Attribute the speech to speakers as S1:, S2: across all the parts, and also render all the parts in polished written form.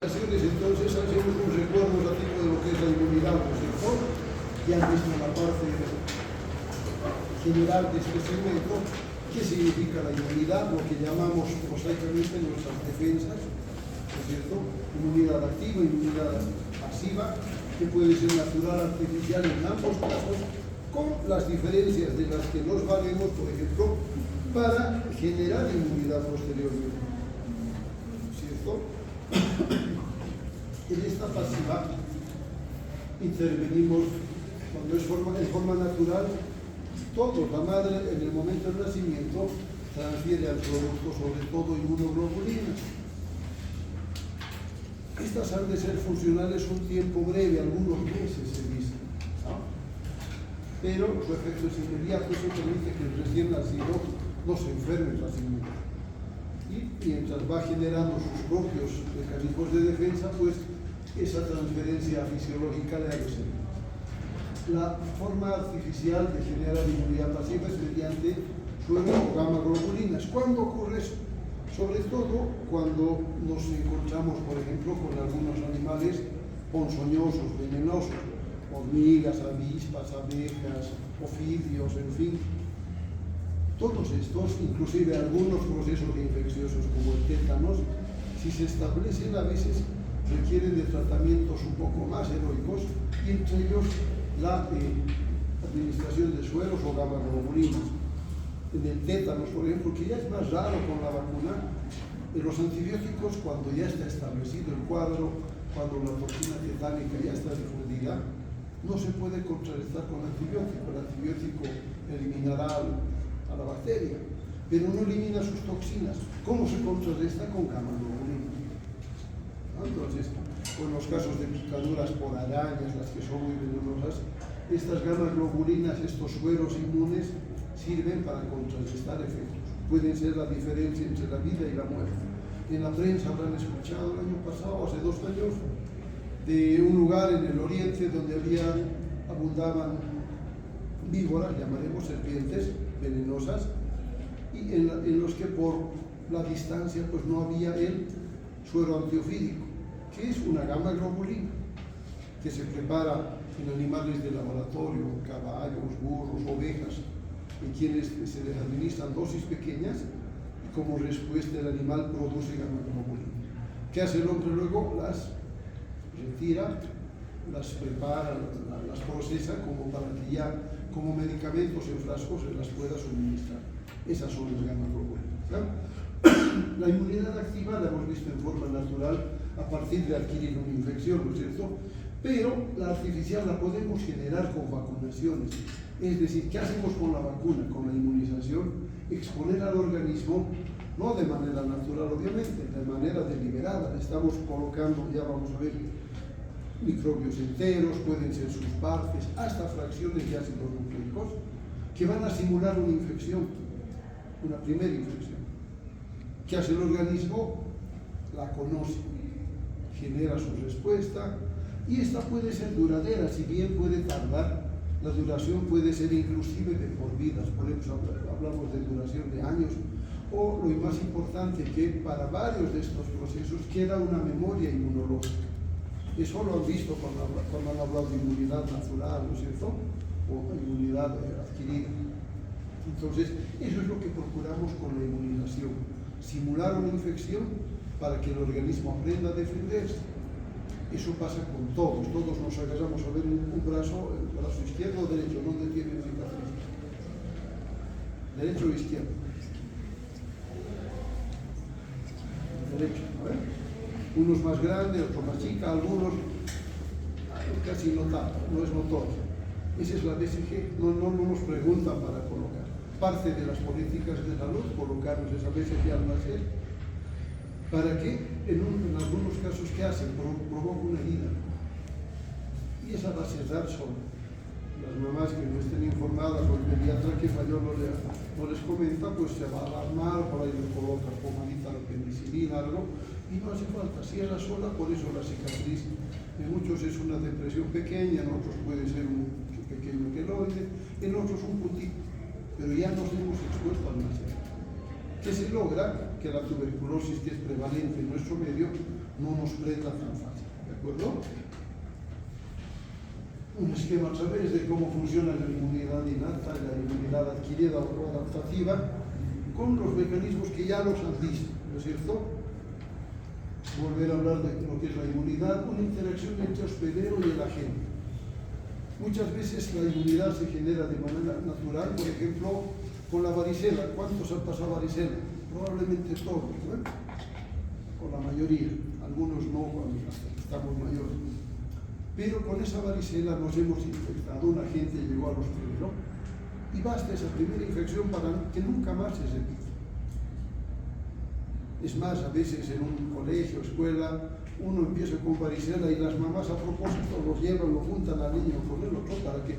S1: Entonces hacemos un recuerdo relativo de lo que es la inmunidad, ¿no es cierto? Ya han visto la parte general de este segmento. ¿Qué significa la inmunidad? Lo que llamamos prosaicamente nuestras defensas, ¿no es cierto? Inmunidad activa, inmunidad pasiva, que puede ser natural, artificial en ambos casos, con las diferencias de las que nos valemos, por ejemplo, para generar inmunidad posteriormente, ¿cierto? En esta pasiva intervenimos cuando es en forma natural. Todo, la madre en el momento del nacimiento transfiere al producto, sobre todo inmunoglobulinas. Estas han de ser funcionales un tiempo breve, algunos meses se dice, ¿no? Pero su efecto es inmediato. Eso permite que el recién nacido no se enferme fácilmente. Y mientras va generando sus propios mecanismos de defensa, pues esa transferencia fisiológica le ha de ser. La forma artificial de generar inmunidad pasiva es mediante suero o gamma globulinas. ¿Cuándo ocurre eso? Sobre todo cuando nos encontramos, por ejemplo, con algunos animales ponzoñosos, venenosos, hormigas, avispas, abejas, ofidios, en fin. Todos estos, inclusive algunos procesos infecciosos como el tétanos, si se establecen a veces requieren de tratamientos un poco más heroicos, y entre ellos la administración de sueros o gamma globulinas. En el tétanos, por ejemplo, que ya es más raro con la vacuna, los antibióticos, cuando ya está establecido el cuadro, cuando la toxina tetánica ya está difundida, no se puede contrarrestar con antibiótico. El antibiótico eliminará a la bacteria, pero no elimina sus toxinas. ¿Cómo se contrarresta? Con gamma globulina. Entonces, con los casos de picaduras por arañas, las que son muy venenosas, estas gamma globulinas, estos sueros inmunes, sirven para contrarrestar efectos. Pueden ser la diferencia entre la vida y la muerte. En la prensa habrán escuchado el año pasado, hace 2 años, de un lugar en el oriente donde abundaban víboras, llamaremos serpientes venenosas, y en los que por la distancia pues no había el suero antiofídico, que es una gamma globulina que se prepara en animales de laboratorio, caballos, burros, ovejas, en quienes se les administran dosis pequeñas y como respuesta el animal produce gamma globulina. ¿Qué hace el hombre luego? Las retira, las prepara, las procesa como para que ya como medicamentos en frascos se las pueda suministrar. Esas son las gamma globulinas, ¿no? La inmunidad activa la hemos visto en forma natural a partir de adquirir una infección, ¿no es cierto? Pero la artificial la podemos generar con vacunaciones. Es decir, ¿qué hacemos con la vacuna, con la inmunización? Exponer al organismo, no de manera natural obviamente, de manera deliberada. Le estamos colocando, ya vamos a ver, microbios enteros, pueden ser sus partes, hasta fracciones de ácidos nucleicos, que van a simular una infección, una primera infección. ¿Qué hace el organismo? La conoce, genera su respuesta, y esta puede ser duradera, si bien puede tardar. La duración puede ser inclusive de por vidas, por ejemplo, hablamos de duración de años, o lo más importante, que para varios de estos procesos queda una memoria inmunológica. Eso lo han visto cuando han hablado de inmunidad natural, ¿no es cierto? O inmunidad adquirida. Entonces, eso es lo que procuramos con la inmunización, simular una infección para que el organismo aprenda a defenderse. Eso pasa con todos nos agarramos a ver un brazo, el brazo izquierdo o derecho, ¿dónde tiene cicatriz? ¿Derecho o izquierdo? Derecho, a ver. Unos más grandes, otros más chicos, algunos casi no es notorio. Esa es la BCG, no nos preguntan para colocar. Parte de las políticas de salud, colocarnos esa BCG al nacer, para que en algunos casos, ¿qué hacen? Provoca una herida. Y esa va a cerrar sola. Las mamás que no estén informadas o el pediatra que falló no les comenta, pues se va a alarmar, por ahí le coloca pomadita de penicilina, algo, y no hace falta, cierra sola. Por eso la cicatriz en muchos es una depresión pequeña, en otros puede ser un pequeño queloide, en otros un puntito, pero ya nos hemos expuesto al nacer. ¿Qué se logra? Que la tuberculosis, que es prevalente en nuestro medio, no nos prenda tan fácil, ¿de acuerdo? Un esquema a través de cómo funciona la inmunidad innata, la inmunidad adquirida o adaptativa, con los mecanismos que ya los han visto, ¿no es cierto? Volver a hablar de lo que es la inmunidad, una interacción entre hospedero y el agente. Muchas veces la inmunidad se genera de manera natural, por ejemplo, con la varicela. ¿Cuántos han pasado varicela? Probablemente todos, ¿no? O la mayoría, algunos no cuando estamos mayores. Pero con esa varicela nos hemos infectado, un agente llegó al hospedero y basta esa primera infección para que nunca más se repita. Es más, a veces en un colegio, escuela, uno empieza con varicela y las mamás a propósito los llevan, lo juntan al niño con el otro para que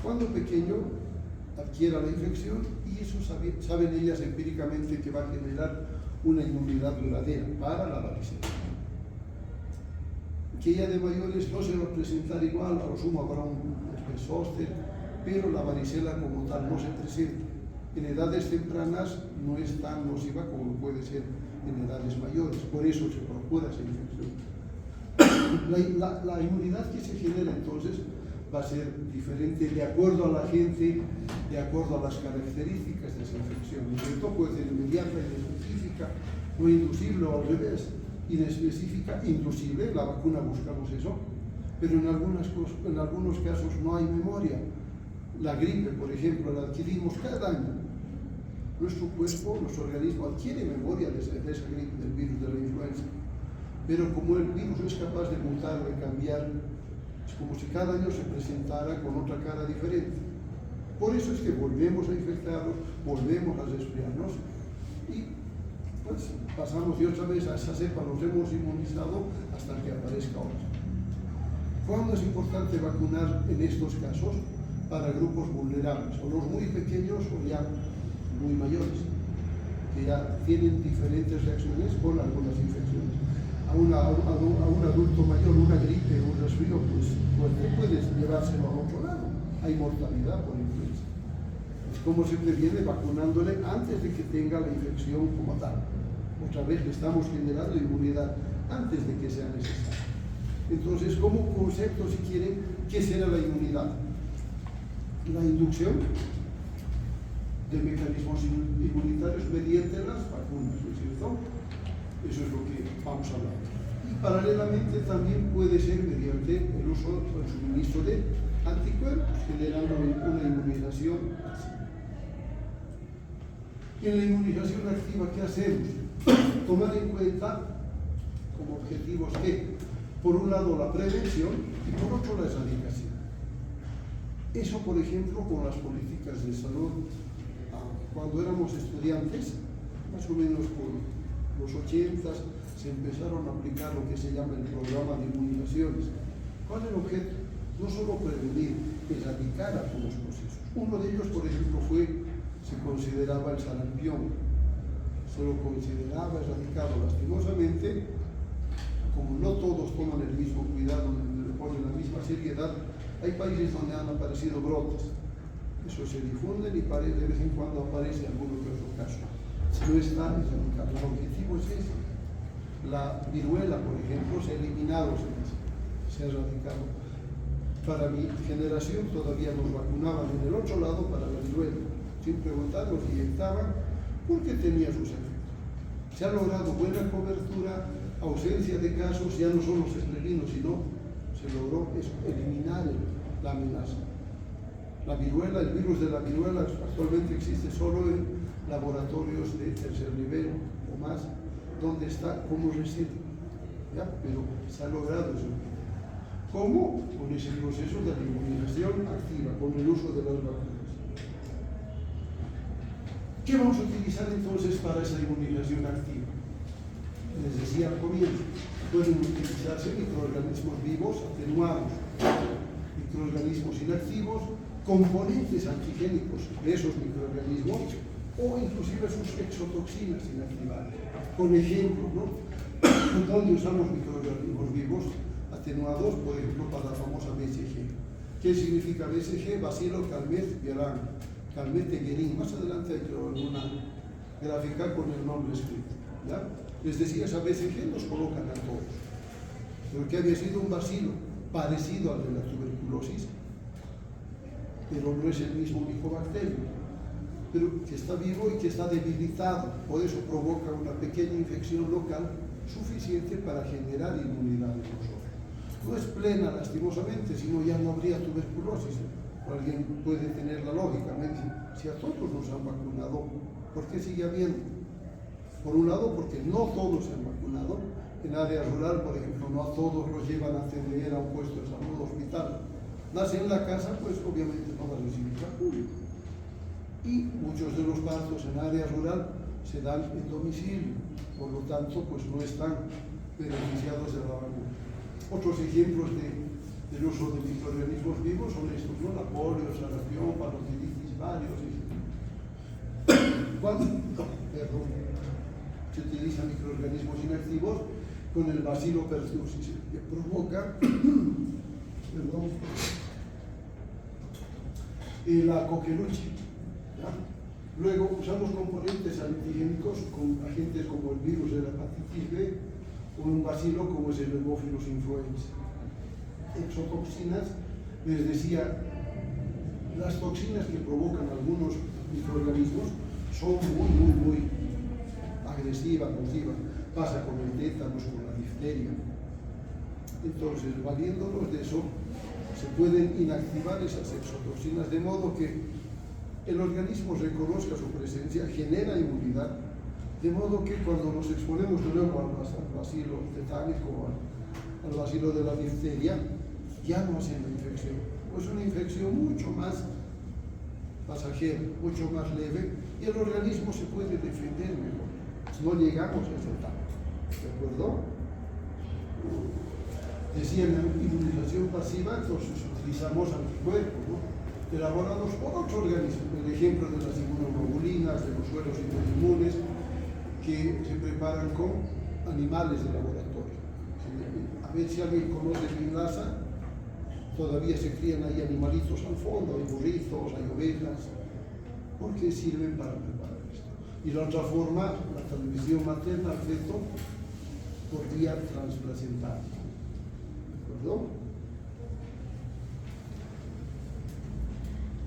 S1: cuando pequeño adquiera la infección, y eso saben ellas empíricamente que va a generar una inmunidad duradera para la varicela. Que ya de mayores no se va a presentar igual, a lo sumo habrá un zóster, pero la varicela como tal no se presenta. En edades tempranas no es tan nociva como puede ser en edades mayores, por eso se procura esa infección. La inmunidad que se genera entonces va a ser diferente de acuerdo a la gente, de acuerdo a las características de esa infección. Esto puede ser inmediata, inespecífica, no inducible o al revés. Inespecífica, inducible, la vacuna buscamos eso, pero en algunos casos no hay memoria. La gripe, por ejemplo, la adquirimos cada año. Nuestro cuerpo, nuestro organismo adquiere memoria de esa gripe, del virus de la influenza. Pero como el virus es capaz de mutar, de cambiar, es como si cada año se presentara con otra cara diferente. Por eso es que volvemos a infectarnos, volvemos a resfriarnos y pues pasamos y otra vez a esa cepa nos hemos inmunizado hasta que aparezca otra. ¿Cuándo es importante vacunar en estos casos? Para grupos vulnerables, o los muy pequeños o ya muy mayores, que ya tienen diferentes reacciones con algunas infecciones. A un adulto mayor, una gripe o un resfrío, pues puedes llevárselo al otro lado. Hay mortalidad por influenza. Es como se previene vacunándole antes de que tenga la infección como tal. Otra vez le estamos generando inmunidad antes de que sea necesario. Entonces, como concepto, si quieren, ¿qué será la inmunidad? La inducción de mecanismos inmunitarios mediante las vacunas, ¿no es cierto? Eso es lo que vamos a hablar. Y paralelamente también puede ser mediante el uso o el suministro de anticuerpos, generando una inmunización activa. En la inmunización activa, ¿qué hacemos? Tomar en cuenta como objetivos que, por un lado, la prevención y por otro, la erradicación. Eso, por ejemplo, con las políticas de salud. Cuando éramos estudiantes, más o menos por los 80s, se empezaron a aplicar lo que se llama el programa de inmunizaciones. ¿Cuál es el objeto? No solo prevenir, erradicar algunos procesos. Uno de ellos, por ejemplo, se consideraba el sarampión. Se lo consideraba erradicado. Lastimosamente, como no todos toman el mismo cuidado, le ponen la misma seriedad, hay países donde han aparecido brotes. Eso se difunde y de vez en cuando aparece alguno que otro caso. No está erradicado. El objetivo es ese. La viruela, por ejemplo, se ha eliminado, se ha erradicado. Para mi generación todavía nos vacunaban en el otro lado para la viruela. Sin preguntar, nos inyectaban porque tenía sus efectos. Se ha logrado buena cobertura, ausencia de casos, ya no son los estrelinos, sino se logró eliminar la amenaza. La viruela, el virus de la viruela actualmente existe solo en laboratorios de tercer nivel o más, donde está como residuo, ¿ya? Pero se ha logrado eso. ¿Cómo? Con ese proceso de la inmunización activa, con el uso de las vacunas. ¿Qué vamos a utilizar entonces para esa inmunización activa? Les decía al comienzo, pueden utilizarse microorganismos vivos atenuados, microorganismos inactivos, componentes antigénicos de esos microorganismos o inclusive sus exotoxinas inactivadas. Con ejemplos, ¿no? Donde usamos microorganismos vivos atenuados, por ejemplo, para la famosa BCG. ¿Qué significa BCG? Bacilo Calmette Guerin, Calmette Guerin. Más adelante hay alguna gráfica con el nombre escrito, ¿ya? Les decía esa vez que los colocan a todos, pero que había sido un bacilo parecido al de la tuberculosis, pero no es el mismo micobacterio, pero que está vivo y que está debilitado, por eso provoca una pequeña infección local suficiente para generar inmunidad en nosotros. No es plena, lastimosamente, si no ya no habría tuberculosis. Alguien puede tener la lógica, me dice, si a todos nos han vacunado, ¿por qué sigue habiendo? Por un lado, porque no todos se han vacunado. En área rural, por ejemplo, no a todos los llevan a atender a un puesto de salud hospital. Nace en la casa, pues obviamente no va a recibir vacuna. Y muchos de los partos en área rural se dan en domicilio, por lo tanto, pues no están beneficiados de la vacuna. Otros ejemplos del uso de microorganismos vivos son estos, ¿no? La polio, sarampión, parotiditis, varios. Cuando se utilizan microorganismos inactivos con el Bacillus pertussis, que provoca la coqueluche. Luego usamos componentes antigénicos con agentes como el virus de la hepatitis B o un bacilo como es el Haemophilus influenzae. Exotoxinas, les decía, las toxinas que provocan algunos microorganismos son muy agresivas, nocivas. Pasa con el tétanos, con la difteria. Entonces, valiéndonos de eso, se pueden inactivar esas exotoxinas de modo que el organismo reconozca su presencia, genera inmunidad, de modo que cuando nos exponemos de nuevo al bacilo tetánico, al bacilo de la difteria, ya no hacen la infección. Pues una infección mucho más pasajera, mucho más leve, y el organismo se puede defender mejor. No llegamos a esa etapa, ¿de acuerdo? Decían en inmunización pasiva, entonces utilizamos anticuerpos, ¿no? Elaborados por otro organismo, el ejemplo de las inmunoglobulinas, de los sueros inmunes, que se preparan con animales de laboratorio. A ver si alguien conoce Vinlasa, todavía se crían ahí animalitos al fondo, hay burritos, hay ovejas, porque sirven para preparar esto. Y la otra forma, la transmisión materna al feto por vía transplacental. ¿De acuerdo?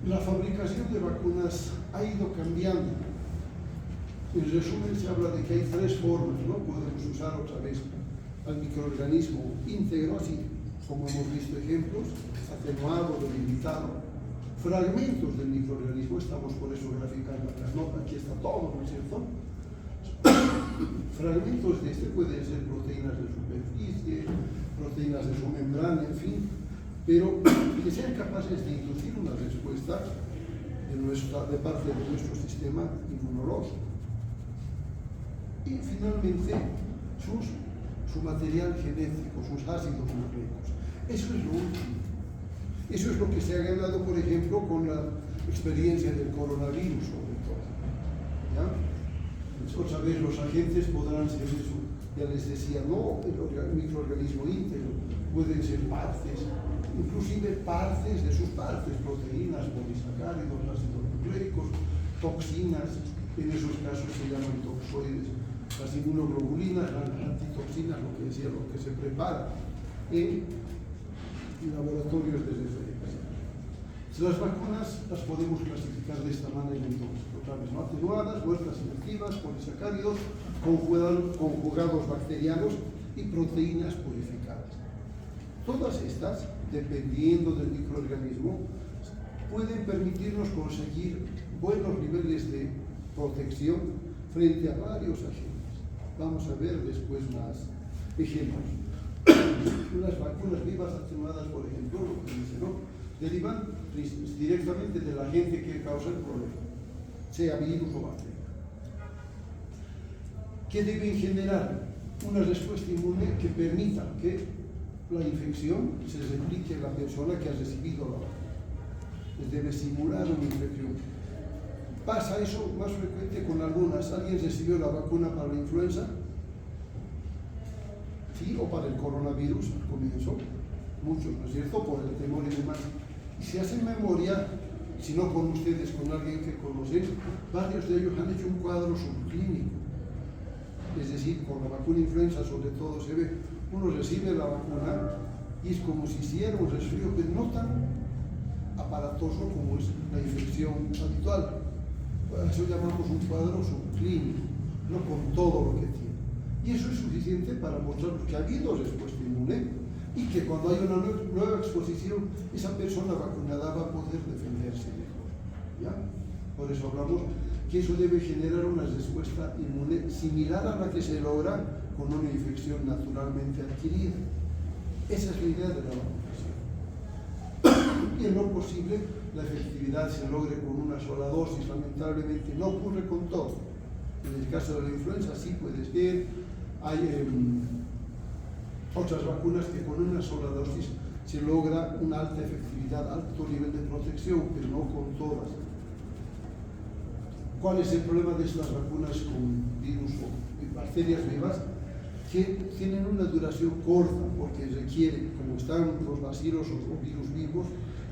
S1: La fabricación de vacunas ha ido cambiando. En resumen, se habla de que hay tres formas, ¿no? Podemos usar otra vez al microorganismo íntegro, así como hemos visto ejemplos, atenuado, debilitado, fragmentos del microorganismo, estamos por eso graficando las notas, aquí está todo, ¿no es cierto? Fragmentos de este pueden ser proteínas de superficie, proteínas de su membrana, en fin, pero que sean capaces de inducir una respuesta de parte de nuestro sistema inmunológico. Y finalmente, su material genético, sus ácidos nucleicos. Eso es lo último. Eso es lo que se ha ganado, por ejemplo, con la experiencia del coronavirus, sobre todo. ¿Ya? Otra vez los agentes podrán ser eso. Ya les decía, no, el microorganismo íntegro, pueden ser partes, inclusive partes de sus partes, proteínas, polisacáridos, ácidos nucleicos, toxinas, en esos casos se llaman toxoides. Las inmunoglobulinas, las antitoxinas, lo que decía, lo que se prepara en laboratorios de referencia. Las vacunas las podemos clasificar de esta manera entonces, otra vez, ¿no? Atenuadas, muestras inactivas, polisacáridos, conjugados bacterianos y proteínas purificadas. Todas estas, dependiendo del microorganismo, pueden permitirnos conseguir buenos niveles de protección frente a varios agentes. Vamos a ver después más ejemplos. Unas vacunas vivas atenuadas, por ejemplo, lo que dice, ¿no? Derivan directamente del agente que causa el problema, sea virus o bacteria. ¿Qué deben generar? Una respuesta inmune que permita que la infección se replique en la persona que ha recibido la vacuna. Debe simular una infección. Pasa eso más frecuente con algunas. ¿Alguien recibió la vacuna para la influenza? Sí, o para el coronavirus al comienzo. Muchos, ¿no es cierto? Por el temor y demás. Y si hacen memoria, si no con ustedes, con alguien que conocen, varios de ellos han hecho un cuadro subclínico. Es decir, con la vacuna influenza sobre todo se ve, uno recibe la vacuna y es como si hiciera un resfrío, pero no tan aparatoso como es la infección habitual. Eso llamamos un cuadro subclínico, no con todo lo que tiene. Y eso es suficiente para mostrar que ha habido respuesta inmune y que cuando hay una nueva exposición, esa persona vacunada va a poder defenderse mejor. ¿Ya? Por eso hablamos que eso debe generar una respuesta inmune similar a la que se logra con una infección naturalmente adquirida. Esa es la idea de la vacunación. Y en lo posible, la efectividad se logre con una sola dosis. Lamentablemente no ocurre con todo. En el caso de la influenza sí puede ser. Hay otras vacunas que con una sola dosis se logra una alta efectividad, alto nivel de protección, pero no con todas. ¿Cuál es el problema de estas vacunas con virus o bacterias vivas? Que tienen una duración corta, porque requiere, como están los bacilos o virus vivos,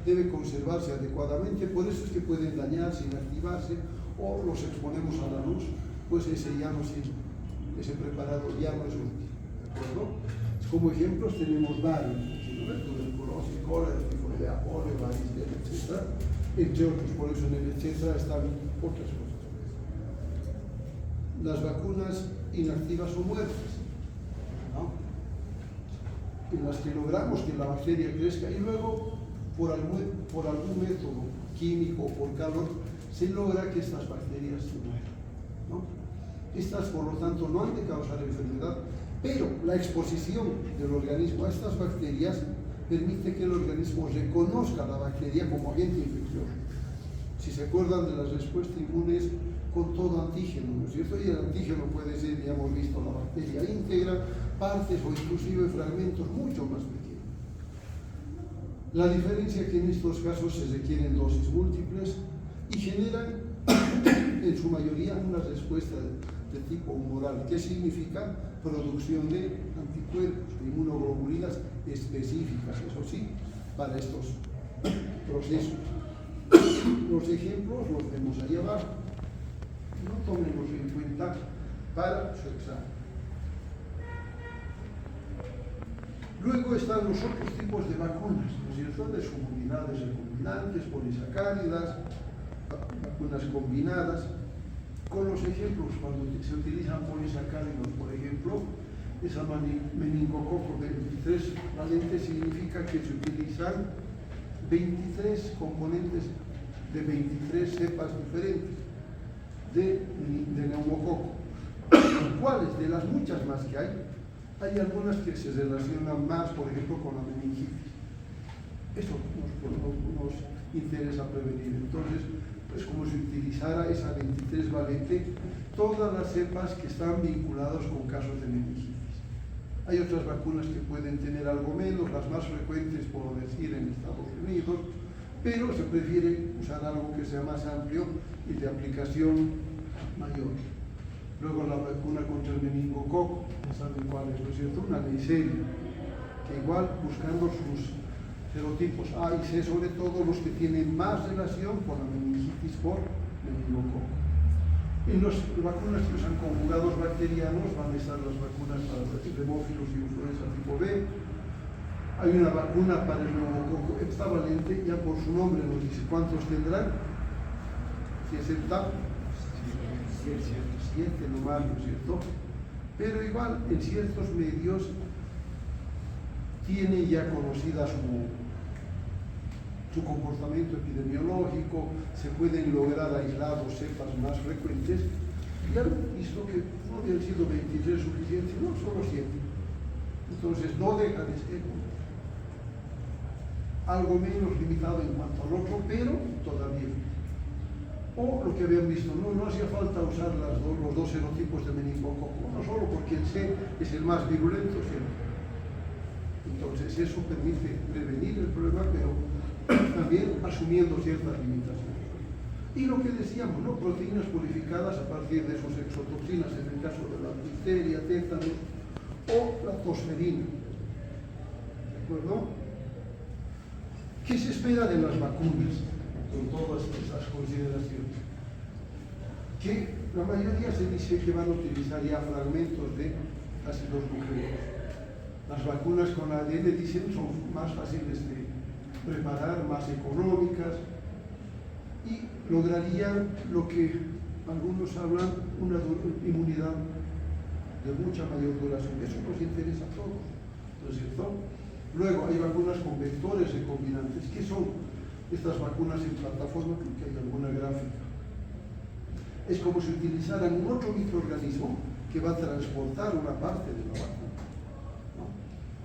S1: debe conservarse adecuadamente, por eso es que pueden dañarse, inactivarse, o los exponemos a la luz, pues ese ya no sirve, ese preparado ya no es útil, ¿de acuerdo? Como ejemplos tenemos varios, tuberculosis, cólera, tifoidea, polio, varicela, etc. Entre otros, por eso en el etcétera están otras cosas. Las vacunas inactivas o muertas, ¿no? En las que logramos que la bacteria crezca y luego por algún método químico o por calor se logra que estas bacterias se mueran, ¿no? Estas, por lo tanto, no han de causar enfermedad, pero la exposición del organismo a estas bacterias permite que el organismo reconozca la bacteria como agente infeccioso. Si se acuerdan de las respuestas inmunes con todo antígeno, ¿no es cierto? Y el antígeno puede ser, ya hemos visto, la bacteria íntegra, partes o inclusive fragmentos mucho más pequeños. La diferencia es que en estos casos se requieren dosis múltiples y generan en su mayoría una respuesta de tipo humoral. ¿Qué significa? Producción de anticuerpos, de inmunoglobulinas específicas, eso sí, para estos procesos. Los ejemplos los vemos ahí abajo. No tómenlos en cuenta para su examen. Luego están los otros tipos de vacunas, ¿no es cierto? De subunidades recombinantes, polisacáridas, vacunas combinadas. Con los ejemplos, cuando se utilizan polisacáridos, por ejemplo, esa meningococo 23 valente significa que se utilizan 23 componentes de 23 cepas diferentes de neumococo. ¿Cuáles? De las muchas más que hay algunas que se relacionan más, por ejemplo, con la meningitis. Eso nos interesa prevenir. Entonces, es como si utilizara esa 23 valente todas las cepas que están vinculadas con casos de meningitis. Hay otras vacunas que pueden tener algo menos, las más frecuentes, por decir, en Estados Unidos, pero se prefiere usar algo que sea más amplio y de aplicación mayor. Luego la vacuna contra el meningococo, ya saben cuál es, ¿no es cierto? Una Neisseria, que igual buscando sus serotipos A y C, sobre todo los que tienen más relación con la meningitis por meningococo. En las vacunas que usan conjugados bacterianos van a estar las vacunas para hemófilos y influenza tipo B. Hay una vacuna para el neumococo hexavalente, ya por su nombre nos dice cuántos tendrán. Si es el TAP, 7 nomás, ¿no es cierto? Pero igual en ciertos medios tiene ya conocida su comportamiento epidemiológico, se pueden lograr aislados cepas más frecuentes, y han visto que no habían sido 23 suficientes, no, solo 7. Entonces no deja de ser algo menos limitado en cuanto al otro, pero todavía. O lo que habían visto, no hacía falta usar los dos serotipos de meningococo, no solo porque el C es el más virulento, sino. Entonces eso permite prevenir el problema, pero también asumiendo ciertas limitaciones. Y lo que decíamos, ¿no? Proteínas purificadas a partir de sus exotoxinas, en el caso de la difteria, tétanos o la tosferina. ¿De acuerdo? ¿Qué se espera de las vacunas con todas estas consideraciones? Que la mayoría se dice que van a utilizar ya fragmentos de ácidos nucleicos. Las vacunas con ADN dicen son más fáciles de preparar, más económicas y lograrían lo que algunos hablan, una inmunidad de mucha mayor duración. Eso nos interesa a todos, ¿no es cierto? Luego hay vacunas con vectores recombinantes. ¿Qué son estas vacunas en plataforma? Creo que hay alguna gráfica. Es como si utilizaran un otro microorganismo que va a transportar una parte de la vacuna, ¿no?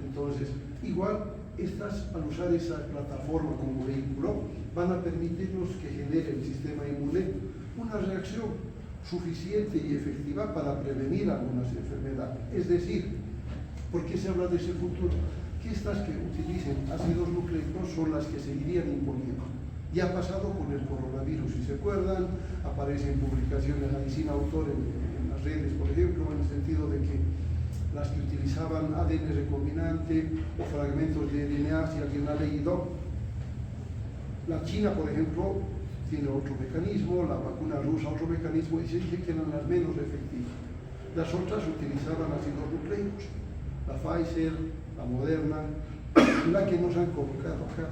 S1: Entonces, igual, estas, al usar esa plataforma como vehículo, van a permitirnos que genere el sistema inmune una reacción suficiente y efectiva para prevenir algunas enfermedades. Es decir, ¿por qué se habla de ese futuro? Que estas que utilicen ácidos nucleicos son las que se irían imponiendo. Ya ha pasado con el coronavirus, si se acuerdan, aparecen publicaciones ahí sin autor en las redes, por ejemplo, en el sentido de que las que utilizaban ADN recombinante o fragmentos de DNA, si alguien ha leído, la China, por ejemplo, tiene otro mecanismo, la vacuna rusa otro mecanismo, y se dice que eran las menos efectivas. Las otras utilizaban ácidos nucleicos, la Pfizer, la Moderna, la que nos han colocado acá,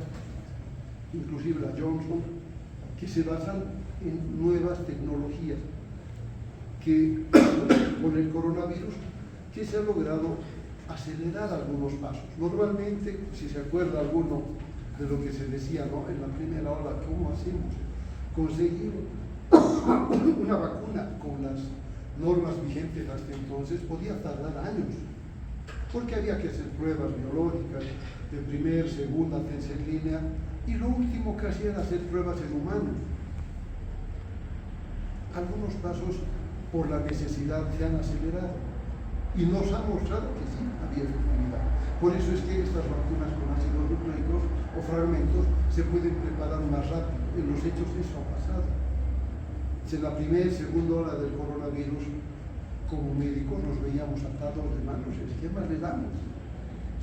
S1: inclusive la Johnson, que se basan en nuevas tecnologías, que con el coronavirus, que se ha logrado acelerar algunos pasos. Normalmente, si se acuerda alguno de lo que se decía, ¿no?, en la primera ola, ¿cómo hacemos? Conseguir una vacuna con las normas vigentes hasta entonces podía tardar años, porque había que hacer pruebas biológicas de primer, segunda, tercera línea, y lo último que hacía era hacer pruebas en humanos. Algunos pasos por la necesidad se han acelerado y nos ha mostrado que sí había efectividad. Por eso es que estas vacunas con ácidos nucleicos o fragmentos se pueden preparar más rápido. En los hechos eso ha pasado. En la primera y segunda ola del coronavirus, como médicos nos veíamos atados de manos. ¿Qué más le damos?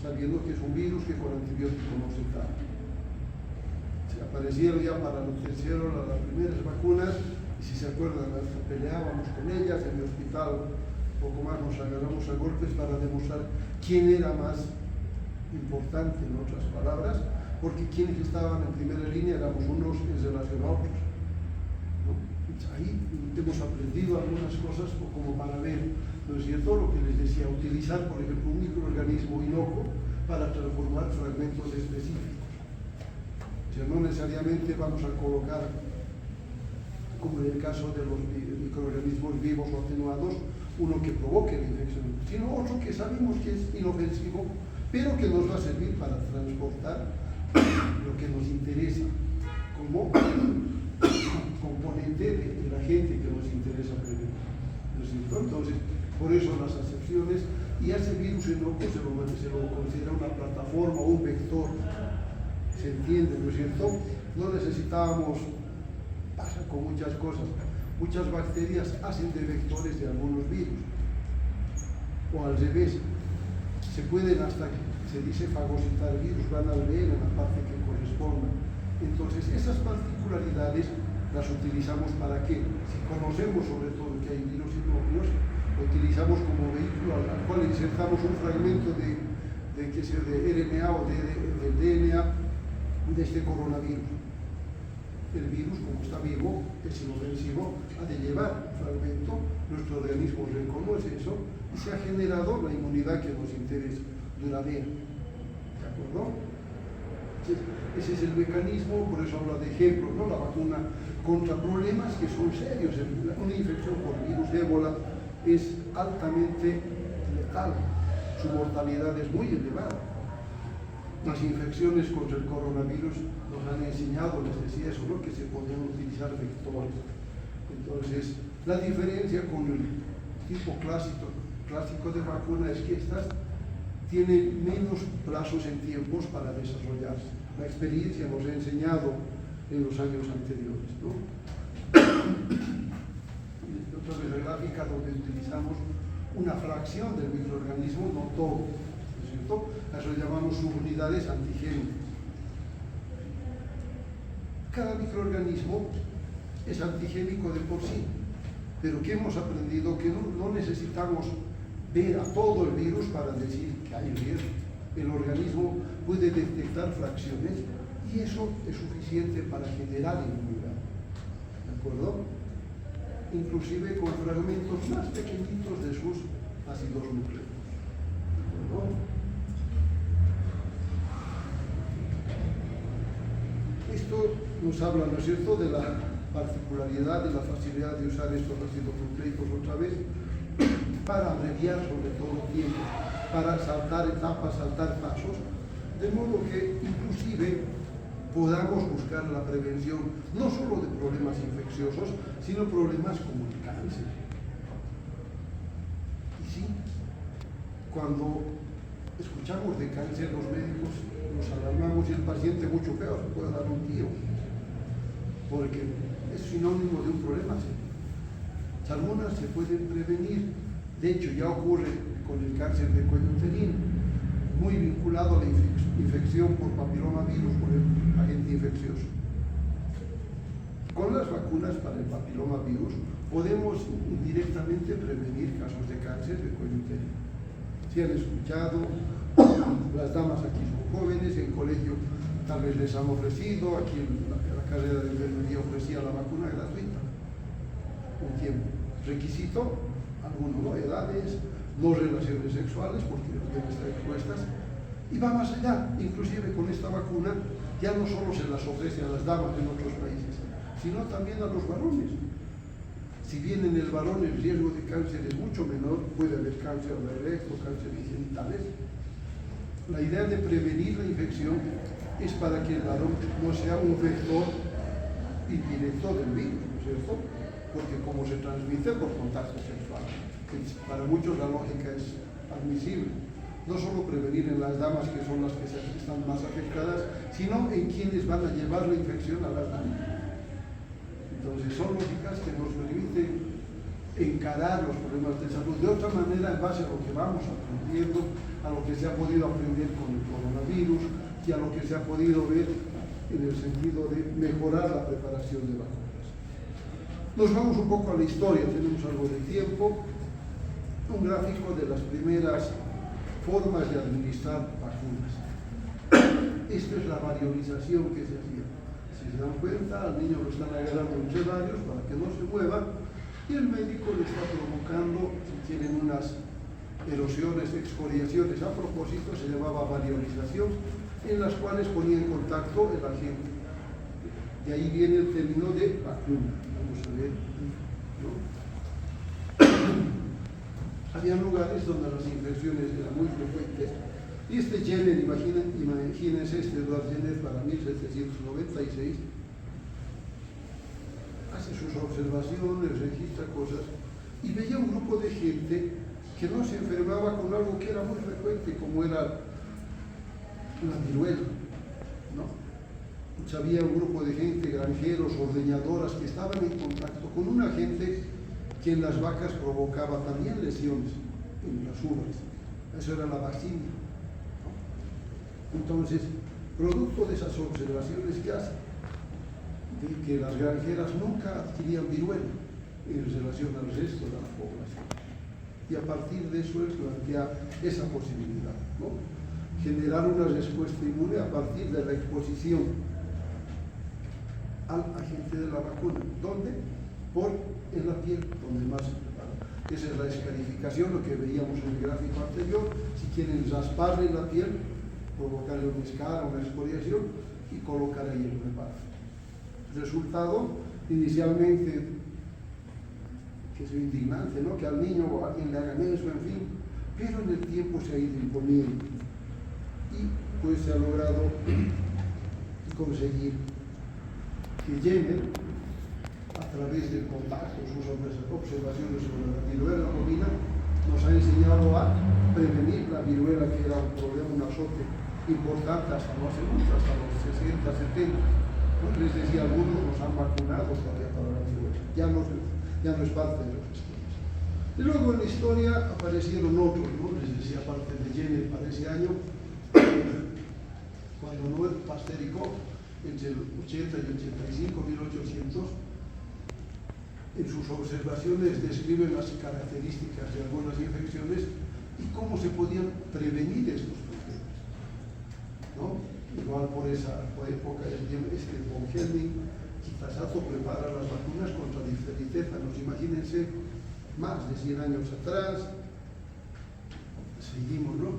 S1: Sabiendo que es un virus que con antibióticos no se trata. Se aparecieron ya para la tercera ola las primeras vacunas, y si se acuerdan, peleábamos con ellas en el hospital. Poco más nos agarramos a golpes para demostrar quién era más importante, en otras palabras, porque quienes estaban en primera línea éramos unos en relación a otros, ¿no? Ahí hemos aprendido algunas cosas como para ver, ¿no es cierto?, lo que les decía, utilizar, por ejemplo, un microorganismo inocuo para transformar fragmentos específicos. O sea, no necesariamente vamos a colocar, como en el caso de los microorganismos vivos o atenuados, uno que provoque la infección, sino otro que sabemos que es inofensivo, pero que nos va a servir para transportar lo que nos interesa como componente del agente que nos interesa prevenir, ¿no es cierto? Entonces, por eso las acepciones, y a ese virus inocuo se lo considera una plataforma o un vector, se entiende, ¿no es cierto? No necesitábamos, pasa con muchas cosas, muchas bacterias hacen de vectores de algunos virus, o al revés, se pueden hasta, se dice, fagocitar virus, van al ver en la parte que corresponda. Entonces, esas particularidades las utilizamos para qué. Si conocemos sobre todo que hay virus inocuos, lo utilizamos como vehículo al cual insertamos un fragmento de RNA o de DNA de este coronavirus. El virus, como está vivo, es inofensivo, ha de llevar un fragmento, nuestro organismo reconoce eso y se ha generado la inmunidad que nos interesa, duradera. ¿De acuerdo? Ese es el mecanismo, por eso habla de ejemplos, ¿no? La vacuna contra problemas que son serios. Una infección por virus de ébola es altamente letal, su mortalidad es muy elevada. Las infecciones contra el coronavirus nos han enseñado, les decía eso, ¿no?, que se podían utilizar vectores. Entonces, la diferencia con el tipo clásico de vacuna es que estas tienen menos plazos en tiempos para desarrollarse. La experiencia nos ha enseñado en los años anteriores, ¿no? Otra vez la gráfica donde utilizamos una fracción del microorganismo, no todo, ¿no es cierto? A eso llamamos subunidades antigénicas. Cada microorganismo es antigénico de por sí, pero que hemos aprendido que no necesitamos ver a todo el virus para decir que hay riesgo. El organismo puede detectar fracciones y eso es suficiente para generar inmunidad. ¿De acuerdo? Inclusive con fragmentos más pequeñitos de sus ácidos nucleicos. ¿De acuerdo? Esto nos habla, ¿no es cierto?, de la particularidad, de la facilidad de usar estos ácidos nucleicos otra vez para abreviar sobre todo tiempo, para saltar etapas, saltar pasos, de modo que inclusive podamos buscar la prevención no solo de problemas infecciosos, sino problemas como el cáncer. Y sí, cuando escuchamos de cáncer, los médicos nos alarmamos y el paciente mucho peor, se puede dar un tiro, porque es sinónimo de un problema serio. Algunas se pueden prevenir, de hecho ya ocurre con el cáncer de cuello uterino, muy vinculado a la infección por papilomavirus, por el agente infeccioso. Con las vacunas para el papilomavirus podemos indirectamente prevenir casos de cáncer de cuello uterino. Si han escuchado, las damas aquí son jóvenes, en colegio tal vez les han ofrecido, aquí en la carrera de enfermería ofrecía la vacuna gratuita un tiempo. Requisito, algunas no edades, no relaciones sexuales porque deben estar expuestas, y va más allá. Inclusive con esta vacuna ya no solo se las ofrece a las damas en otros países, sino también a los varones. Si bien en el varón el riesgo de cáncer es mucho menor, puede haber cáncer de recto, cáncer de genitales, la idea de prevenir la infección es para que el varón no sea un vector indirecto del virus, ¿no es cierto? Porque como se transmite por contacto sexual, para muchos la lógica es admisible. No solo prevenir en las damas, que son las que están más afectadas, sino en quienes van a llevar la infección a las damas. Entonces son lógicas que nos permiten encarar los problemas de salud de otra manera en base a lo que vamos aprendiendo, a lo que se ha podido aprender con el coronavirus y a lo que se ha podido ver en el sentido de mejorar la preparación de vacunas. Nos vamos un poco a la historia, tenemos algo de tiempo, un gráfico de las primeras formas de administrar vacunas. Esta es la variolización que se hacía. Si se dan cuenta, al niño lo están agarrando entre varios para que no se mueva y el médico le está provocando, si tienen unas erosiones, excoriaciones a propósito, se llamaba variolización, en las cuales ponía en contacto el agente. De ahí viene el término de vacuna. Vamos a ver, ¿no? Había lugares donde las infecciones eran muy frecuentes. Y este Jenner, imagínense, este Edward Jenner para 1796, hace sus observaciones, registra cosas, y veía un grupo de gente que no se enfermaba con algo que era muy frecuente, como era la viruela, ¿no? Había un grupo de gente, granjeros, ordeñadoras, que estaban en contacto con un agente que en las vacas provocaba también lesiones en las uvas. Eso era la vacina, ¿no? Entonces, producto de esas observaciones que hace, de que las granjeras nunca adquirían viruela en relación al resto de la población. Y a partir de eso es plantea esa posibilidad, ¿no? Generar una respuesta inmune a partir de la exposición al agente de la vacuna. ¿Dónde? En la piel, donde más se prepara. Esa es la escarificación, lo que veíamos en el gráfico anterior. Si quieren rasparle la piel, provocarle un escara, una excoriación y colocar ahí el preparo. Resultado, inicialmente, que es indignante, ¿no? Que al niño o a alguien le hagan eso, en fin, pero en el tiempo se ha ido imponiendo y pues se ha logrado conseguir que Jenner, a través del contacto, sus observaciones sobre la viruela bovina, nos ha enseñado a prevenir la viruela, que era un problema, un azote importante hasta no hace mucho, hasta los 60, 70. Pues les decía, algunos nos han vacunado todavía para la viruela, ya no es parte de los estudios. Y luego en la historia aparecieron otros, ¿no? Les decía, aparte de Jenner para ese año, cuando Noel Pasteur y Koch, entre el 80 y 85, 1800, en sus observaciones describen las características de algunas infecciones y cómo se podían prevenir estos problemas, ¿no? Igual por esa época, von Helming y Tasato prepara las vacunas contra difteritétanos. Imagínense, más de 100 años atrás. Seguimos, ¿no?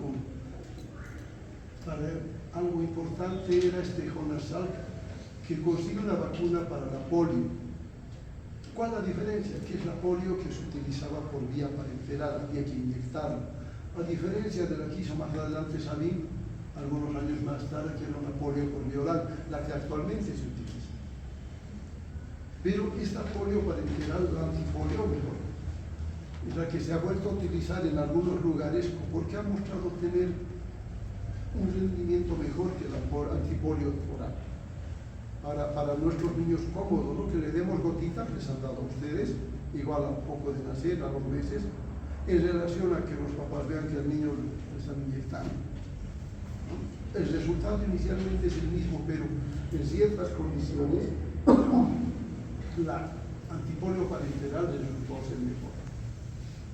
S1: Para algo importante era Jonas Salk, que consigue una vacuna para la polio. ¿Cuál es la diferencia? Que es la polio que se utilizaba por vía parenteral, había que inyectarla. A diferencia de la que hizo más adelante Sabin, algunos años más tarde, que era una polio por vía oral, la que actualmente se utiliza. Pero esta polio parenteral, la antipolio mejor, es la que se ha vuelto a utilizar en algunos lugares porque ha mostrado tener un rendimiento mejor que la antipolio oral. Para nuestros niños cómodos, ¿no? Que le demos gotitas, les han dado a ustedes, igual a poco de nacer, a los meses, en relación a que los papás vean que al niño le están inyectando, ¿no? El resultado inicialmente es el mismo, pero en ciertas condiciones la antipolio parenteral resultó ser mejor.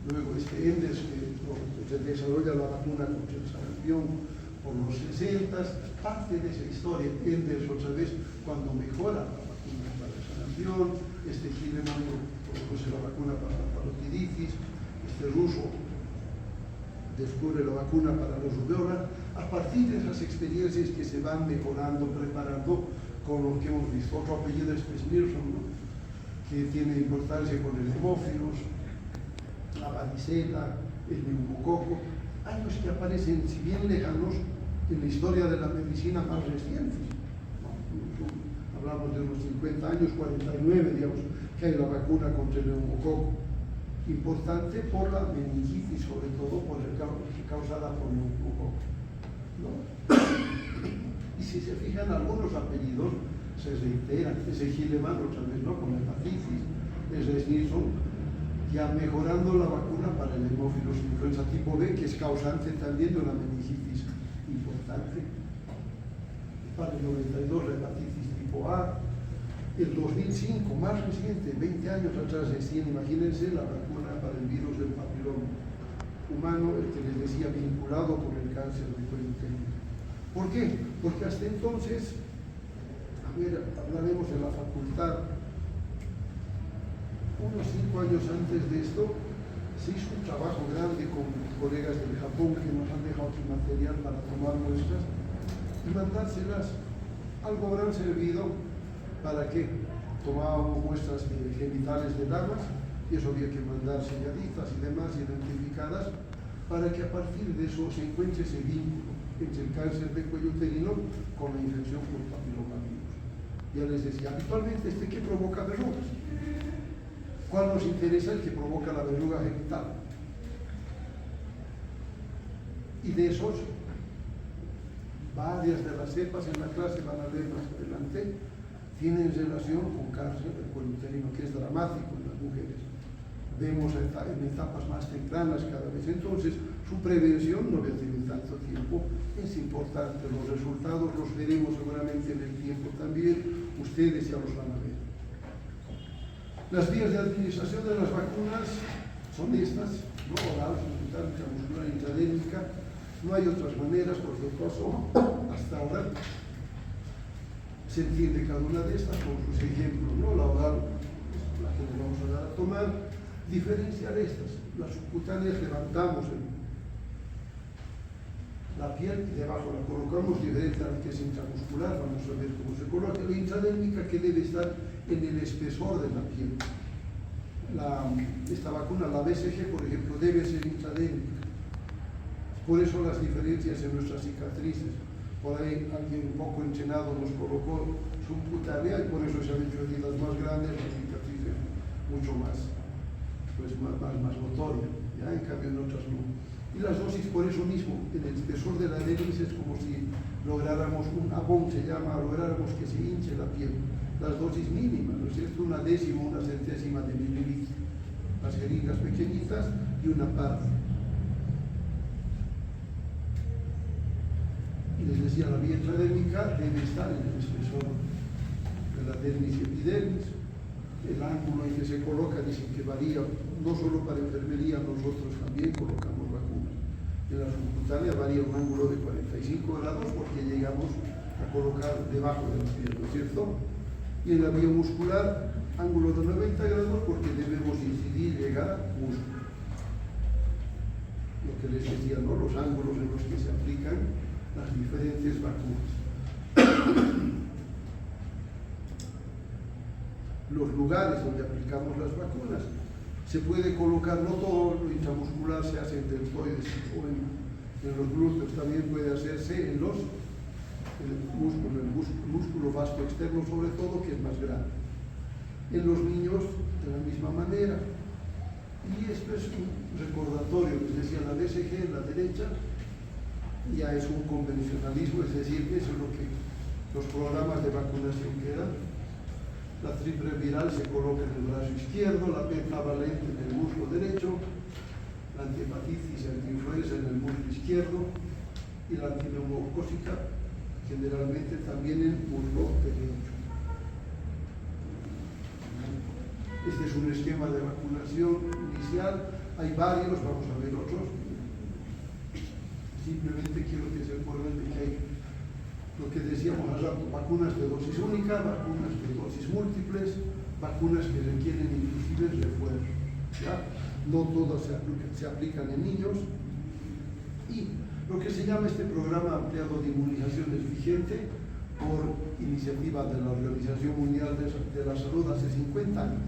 S1: Luego Enders, que se desarrolla la vacuna contra el sarampión por los 60, parte de esa historia. Enders otra vez cuando mejora la vacuna para el sarampión, Hilleman produce la vacuna para la parotiditis, ruso descubre la vacuna para los rubéola. A partir de esas experiencias que se van mejorando, preparando, con lo que hemos visto. Otro apellido es Pesnilson, ¿no? Que tiene importancia con el hemófilos, la varicela, el neumococo, años que aparecen, si bien lejanos, en la historia de la medicina más recientes, ¿no? Hablamos de unos 50 años, 49, digamos, que hay la vacuna contra el neumococo, importante por la meningitis, sobre todo causada por el neumococo, ¿no? Y si se fijan, algunos apellidos se reiteran. Hilleman, otra vez, ¿no? Con la hepatitis, Nilsson, ya mejorando la vacuna para el hemófilos influenza tipo B, que es causante también de una meningitis importante. Para el 92, la hepatitis tipo A. El 2005, más reciente, 20 años atrás recién, imagínense la vacuna para el virus del papiloma humano, el que les decía vinculado con el cáncer de cuello uterino. ¿Por qué? Porque hasta entonces, hablaremos en la facultad, unos 5 años antes de esto, se hizo un trabajo grande con colegas del Japón que nos han dejado su material para tomar muestras y mandárselas. Algo habrán servido para que tomábamos muestras genitales de damas, y eso había que mandar selladitas y demás identificadas, para que a partir de eso se encuentre ese vínculo entre el cáncer de cuello uterino con la infección por papilomavirus. Ya les decía, habitualmente ¿qué provoca verrugas? ¿Cuál nos interesa? El que provoca la verruga genital. Y de esos, varias de las cepas en la clase, van a ver más adelante, tienen relación con cáncer del cuello uterino, que es dramático en las mujeres. Vemos en etapas más tempranas cada vez. Entonces, su prevención, no voy a tener tanto tiempo, es importante. Los resultados los veremos seguramente en el tiempo también. Ustedes ya los van a ver. Las vías de administración de las vacunas son estas, ¿no? Oral, subcutánea, muscular, intradérmica. No hay otras maneras, por supuesto, hasta ahora. Se entiende cada una de estas con sus ejemplos, ¿no? La oral, la que le vamos a dar a tomar. Diferenciar estas. Las subcutáneas levantamos la piel y debajo la colocamos diferente a la que es intramuscular. Vamos a ver cómo se coloca. La intradérmica, que debe estar en el espesor de la piel. Esta vacuna, la BCG, por ejemplo, debe ser intradérmica. Por eso las diferencias en nuestras cicatrices. Por ahí alguien un poco entrenado nos colocó subcutánea y por eso se han hecho heridas más grandes, las cicatrices mucho más, pues más notoria, ¿ya? En cambio en otras no. Y las dosis por eso mismo, en el espesor de la dermis es como si lográramos un abón, se llama, lográramos que se hinche la piel. Las dosis mínimas, ¿no es cierto? 1/10, 1/100 de mililitro. Las jeringas pequeñitas y una parte. Y les decía, la vía intradérmica debe estar en el espesor de la dermis y epidermis. el ángulo en que se coloca dicen que varía, no solo para enfermería, nosotros también colocamos vacunas. En la subcutánea varía un ángulo de 45 grados porque llegamos a colocar debajo de los pies, ¿no es cierto? Y en la vía muscular, ángulo de 90 grados porque debemos incidir, llegar a músculo. Lo que les decía, ¿no? Los ángulos en los que se aplican las diferentes vacunas. Los lugares donde aplicamos las vacunas. Se puede colocar, no todo lo intramuscular se hace en deltoides o en los glúteos, también puede hacerse en el músculo vasto externo, sobre todo, que es más grande. En los niños, de la misma manera. Y esto es un recordatorio, les decía, la BCG en la derecha ya es un convencionalismo, es decir, eso es lo que los programas de vacunación quedan. La triple viral se coloca en el brazo izquierdo, la pentavalente en el muslo derecho, la antihepatitis y antiinfluenza en el muslo izquierdo y la antineumocócica generalmente también en el muslo derecho. Este es un esquema de vacunación inicial, hay varios, vamos a ver otros. Simplemente quiero que se acuerden de que hay lo que decíamos hace rato, vacunas de dosis única, vacunas de dosis múltiples, vacunas que requieren inclusive refuerzo. ¿Ya? No todas se aplican en niños. Y lo que se llama este programa ampliado de inmunización es vigente por iniciativa de la Organización Mundial de la Salud hace 50 años.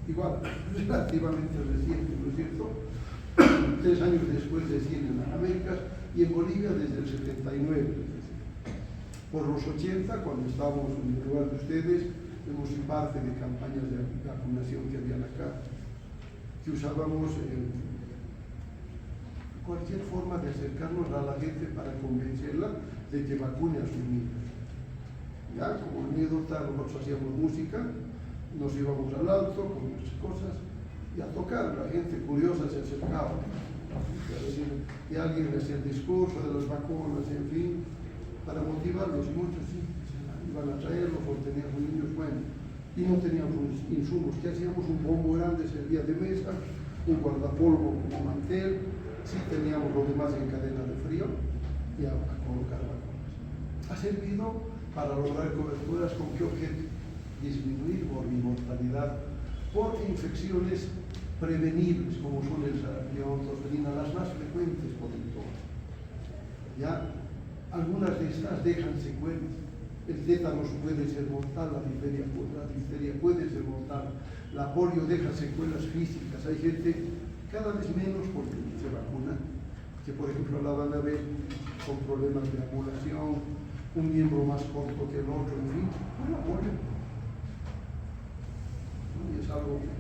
S1: Igual, relativamente reciente, ¿no es cierto? 3 años después recién en las Américas y en Bolivia desde el 79. Por los 80, cuando estábamos en el lugar de ustedes, hemos sido parte de campañas de vacunación que habían acá, que usábamos cualquier forma de acercarnos a la gente para convencerla de que vacune a sus niños. Ya, como anécdota, nosotros hacíamos música, nos íbamos al alto con nuestras cosas y a tocar. La gente curiosa se acercaba. Y alguien le hacía el discurso de las vacunas, en fin, para motivarlos, y muchos sí, iban a traerlos o teníamos niños buenos y no teníamos insumos. ¿Qué hacíamos? Un bombo grande servía de mesa, un guardapolvo como mantel, sí teníamos lo demás en cadena de frío y a colocar vacunas. Ha servido para lograr coberturas con qué objeto: disminuir mortalidad por infecciones prevenibles como son el sarampión, tosferina, las más frecuentes por el todo. Ya algunas de estas dejan secuelas. El tétanos puede ser mortal, la difteria puede ser mortal, la polio deja secuelas físicas. Hay gente, cada vez menos porque se vacuna, que por ejemplo la van a ver con problemas de ambulación, un miembro más corto que el otro, en fin, por la polio. Y es algo que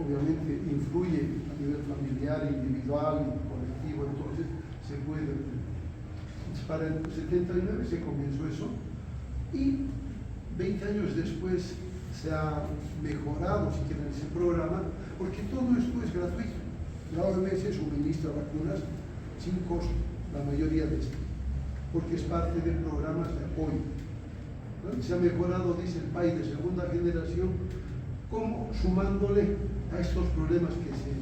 S1: obviamente influye a nivel familiar, individual, colectivo, entonces se puede. Para el 79 se comenzó eso y 20 años después se ha mejorado, si quieren, ese programa, porque todo esto es gratuito. La OMS suministra vacunas sin costo, la mayoría de estas, porque es parte de programas de apoyo. ¿No? Se ha mejorado, dice el país de segunda generación, como sumándole a estos problemas que se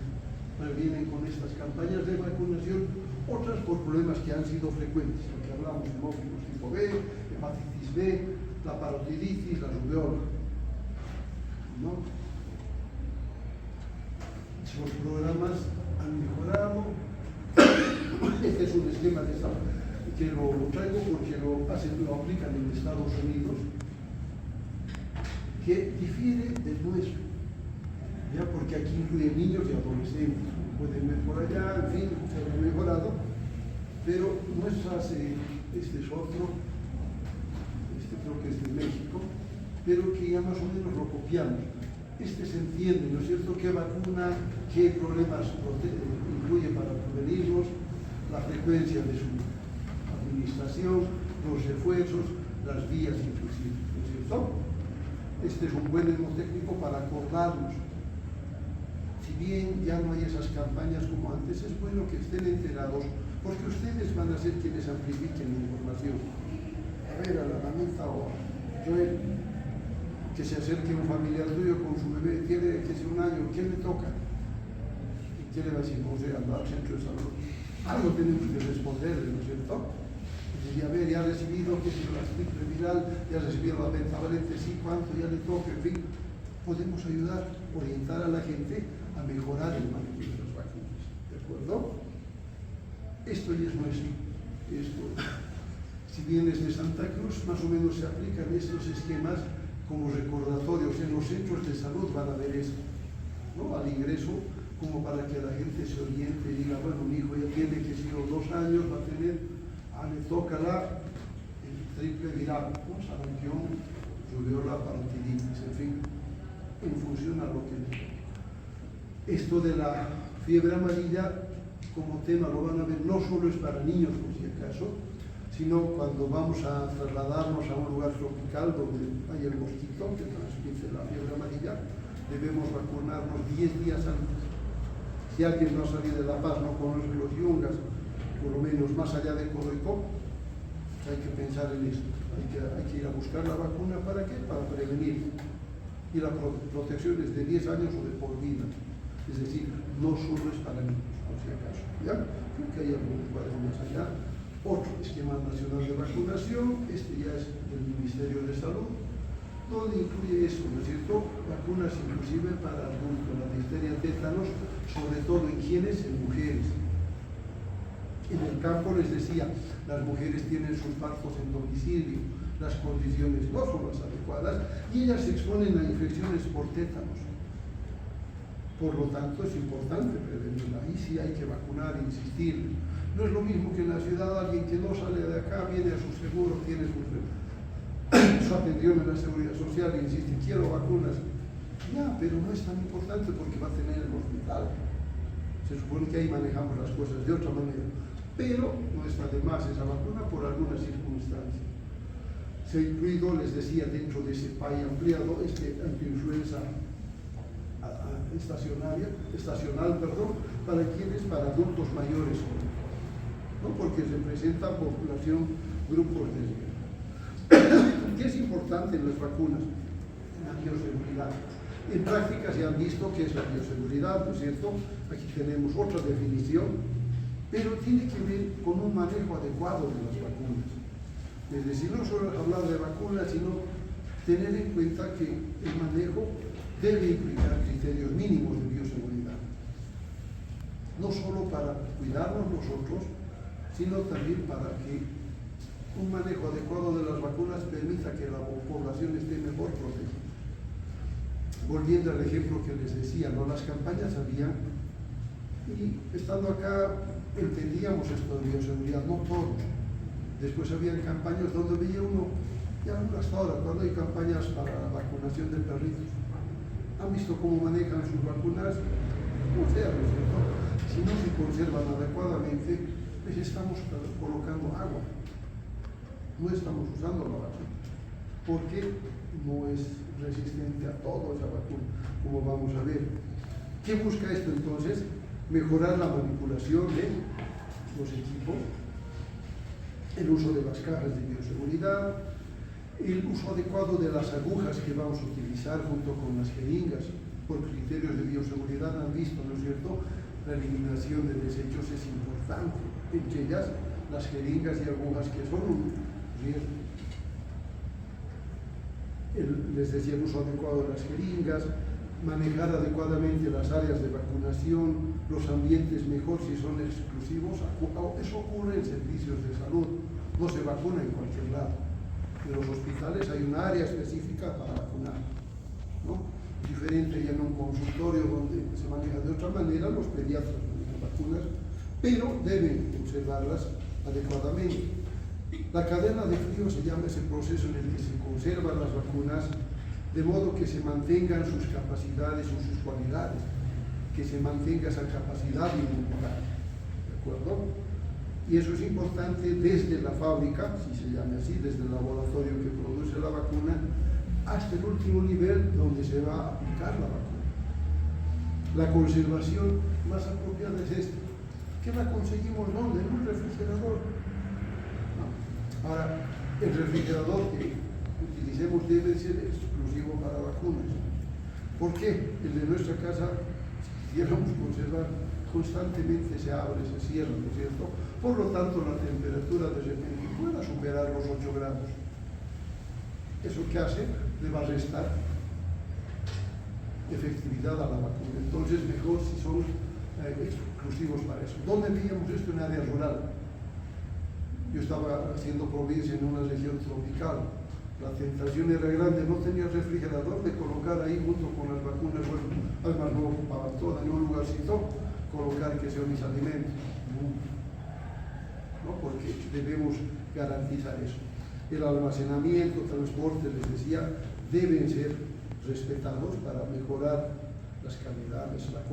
S1: previenen con estas campañas de vacunación, otras por problemas que han sido frecuentes, lo que hablamos de hemófilos tipo B, hepatitis B, la parotiditis, la rubeola. ¿No? Los programas han mejorado. Este es un esquema de esta, que lo traigo porque lo aplican en Estados Unidos, que difiere del nuestro, ya, porque aquí incluye niños y adolescentes. Pueden ver por allá, en fin, se ha mejorado, pero nuestras, este es otro, creo que es de México, pero que ya más o menos lo copiamos. Este se entiende, ¿no es cierto?, qué vacuna, qué problemas incluye para prevenirlos, la frecuencia de su administración, los refuerzos, las vías inclusive, ¿no es cierto? Este es un buen mnemotécnico para acordarnos. Si bien ya no hay esas campañas como antes, es bueno que estén enterados, porque ustedes van a ser quienes amplifiquen la información. A ver, a la mamita o a Joel, que se acerque un familiar tuyo con su bebé, tiene que ser 1 año, ¿quién le toca? ¿Y quién le va a decir? Vamos a ir al centro de salud. Algo tenemos que responderle, ¿no es cierto? Y a ver, ya ha recibido, que si la triple viral, ya ha recibido la pentavalente, sí, cuánto, ya le toca, en fin. Podemos ayudar, orientar a la gente a mejorar el manejo de las vacunas, ¿de acuerdo? Esto ya no es esto. Si vienes de Santa Cruz, más o menos se aplican estos esquemas como recordatorios. En los centros de salud van a ver esto, ¿no? Al ingreso, como para que la gente se oriente y diga, bueno, mi hijo ya tiene que si 2 años va a tener, le toca el triple viral, ¿no? Sarampión, rubiola, parotiditis, en fin, en función a lo que... Esto de la fiebre amarilla como tema lo van a ver, no solo es para niños, por si acaso, sino cuando vamos a trasladarnos a un lugar tropical donde hay el mosquito que transmite la fiebre amarilla, debemos vacunarnos 10 días antes. Si alguien no ha salido de La Paz, no conoce los yungas, por lo menos más allá de Coroicó, hay que pensar en esto. Hay que ir a buscar la vacuna, ¿para qué? Para prevenir. Y la protección es de 10 años o de por vida. Es decir, no solo es para niños, por si acaso. ¿Ya? Creo que hay algunos lugares más allá. Otro esquema nacional de vacunación, este ya es del Ministerio de Salud, donde incluye eso, ¿no es cierto? Vacunas inclusive para adultos, la difteria, tétanos, sobre todo en quienes, en mujeres. En el campo les decía, las mujeres tienen sus partos en domicilio, las condiciones no son las adecuadas y ellas se exponen a infecciones por tétanos. Por lo tanto, es importante prevenirla. Ahí sí hay que vacunar, insistir. No es lo mismo que en la ciudad alguien que no sale de acá, viene a su seguro, tiene su atención en la seguridad social e insiste, quiero vacunas. Ya, pero no es tan importante porque va a tener el hospital. Se supone que ahí manejamos las cosas de otra manera. Pero no está de más esa vacuna por algunas circunstancias. Se ha incluido, les decía, dentro de ese PAI ampliado, antiinfluenza estacional, para quienes, para adultos mayores, ¿no? Porque representa población, grupos de riesgo. ¿Qué es importante en las vacunas? La bioseguridad. En práctica se han visto que es la bioseguridad, ¿no es cierto? Aquí tenemos otra definición, pero tiene que ver con un manejo adecuado de las vacunas. Es decir, no solo hablar de vacunas, sino tener en cuenta que el manejo debe implicar criterios mínimos de bioseguridad. No solo para cuidarnos nosotros, sino también para que un manejo adecuado de las vacunas permita que la población esté mejor protegida. Volviendo al ejemplo que les decía, ¿no? Las campañas había, y estando acá entendíamos esto de bioseguridad, no todos. Después habían campañas donde veía uno, ya hasta ahora, cuando hay campañas para la vacunación de perritos, ¿han visto cómo manejan sus vacunas? No sea, ¿no es cierto? Si no se conservan adecuadamente, pues estamos colocando agua. No estamos usando la vacuna, porque no es resistente a todo esa vacuna, como vamos a ver. ¿Qué busca esto entonces? Mejorar la manipulación de los equipos, el uso de las cajas de bioseguridad, el uso adecuado de las agujas que vamos a utilizar junto con las jeringas, por criterios de bioseguridad han visto, ¿no es cierto? La eliminación de desechos es importante, entre ellas las jeringas y agujas que son un riesgo. Les decía, el uso adecuado de las jeringas, manejar adecuadamente las áreas de vacunación, los ambientes mejor si son exclusivos. Eso ocurre en servicios de salud, no se vacuna en cualquier lado. En los hospitales hay un área específica para vacunar, ¿no? Diferente ya en un consultorio donde se maneja de otra manera, los pediatras manejan vacunas, pero deben observarlas adecuadamente. La cadena de frío se llama ese proceso en el que se conservan las vacunas de modo que se mantengan sus capacidades o sus cualidades, que se mantenga esa capacidad inmunitaria, ¿de acuerdo? Y eso es importante desde la fábrica, si se llama así, desde el laboratorio que produce la vacuna, hasta el último nivel donde se va a aplicar la vacuna. La conservación más apropiada es esta. ¿Qué la conseguimos dónde? En un refrigerador. No. Ahora, el refrigerador que utilicemos debe ser exclusivo exclusivo para vacunas. ¿Por qué? El de nuestra casa, si quisiéramos conservar, constantemente se abre, se cierra, ¿no es cierto? Por lo tanto, la temperatura de repente pueda superar los 8 grados. ¿Eso qué hace? Le va a restar efectividad a la vacuna. Entonces, mejor si son exclusivos para eso. ¿Dónde veíamos esto? En área rural. Yo estaba haciendo provincia en una región tropical. La tentación era grande, no tenía refrigerador de colocar ahí junto con las vacunas, bueno, además no ocupaban todas, en un lugarcito, colocar que sean mis alimentos. ¿No? Porque debemos garantizar eso. El almacenamiento, transporte, les decía, deben ser respetados para mejorar las calidades, las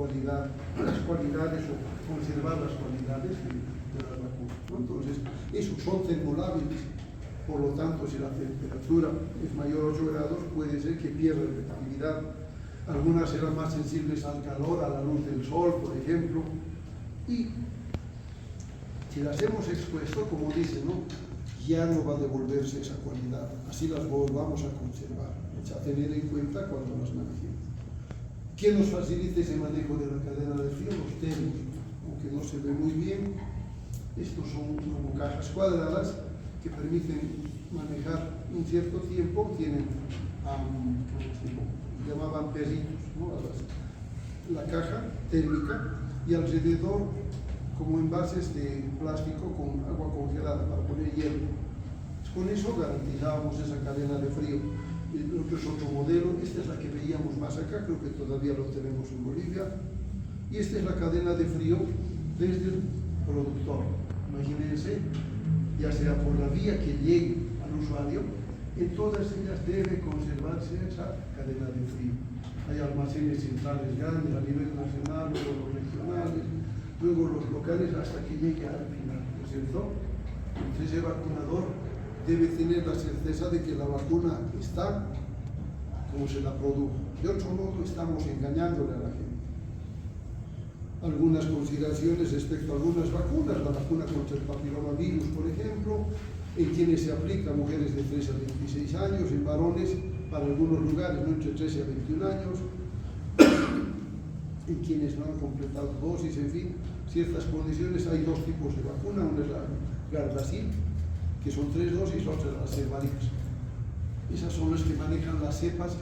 S1: cualidades o conservar las cualidades de las vacunas, ¿no? Entonces, esos son termolables, por lo tanto, si la temperatura es mayor a 8 grados, puede ser que pierda efectividad. Algunas serán más sensibles al calor, a la luz del sol, por ejemplo, y si las hemos expuesto, como dicen, ¿no?, ya no va a devolverse esa cualidad, así las vamos a conservar, a tener en cuenta cuando las manejemos. ¿Qué nos facilita ese manejo de la cadena de frío? Los termos, aunque no se ve muy bien. Estos son como cajas cuadradas que permiten manejar un cierto tiempo, tienen, llamaban perritos, ¿no?, la caja térmica, y alrededor como envases de plástico con agua congelada para poner hielo. Con eso garantizábamos esa cadena de frío. El otro es otro modelo, esta es la que veíamos más acá, creo que todavía lo tenemos en Bolivia, y esta es la cadena de frío desde el productor. Imagínense, ya sea por la vía que llegue al usuario, en todas ellas debe conservarse esa cadena de frío. Hay almacenes centrales grandes a nivel nacional, luego los regionales, luego los locales, hasta que llegue al final, ¿no es cierto? Entonces ese vacunador debe tener la certeza de que la vacuna está como se la produjo. De otro modo, estamos engañándole a la gente. Algunas consideraciones respecto a algunas vacunas, la vacuna contra el papilomavirus, por ejemplo, en quienes se aplica a mujeres de 3 a 26 años, en varones para algunos lugares, ¿no?, entre 13 a 21 años, en quienes no han completado dosis, en fin, ciertas condiciones. Hay 2 tipos de vacuna, una es la Gardasil, que son 3 dosis, otra es la Cervarix. Esas son las que manejan las cepas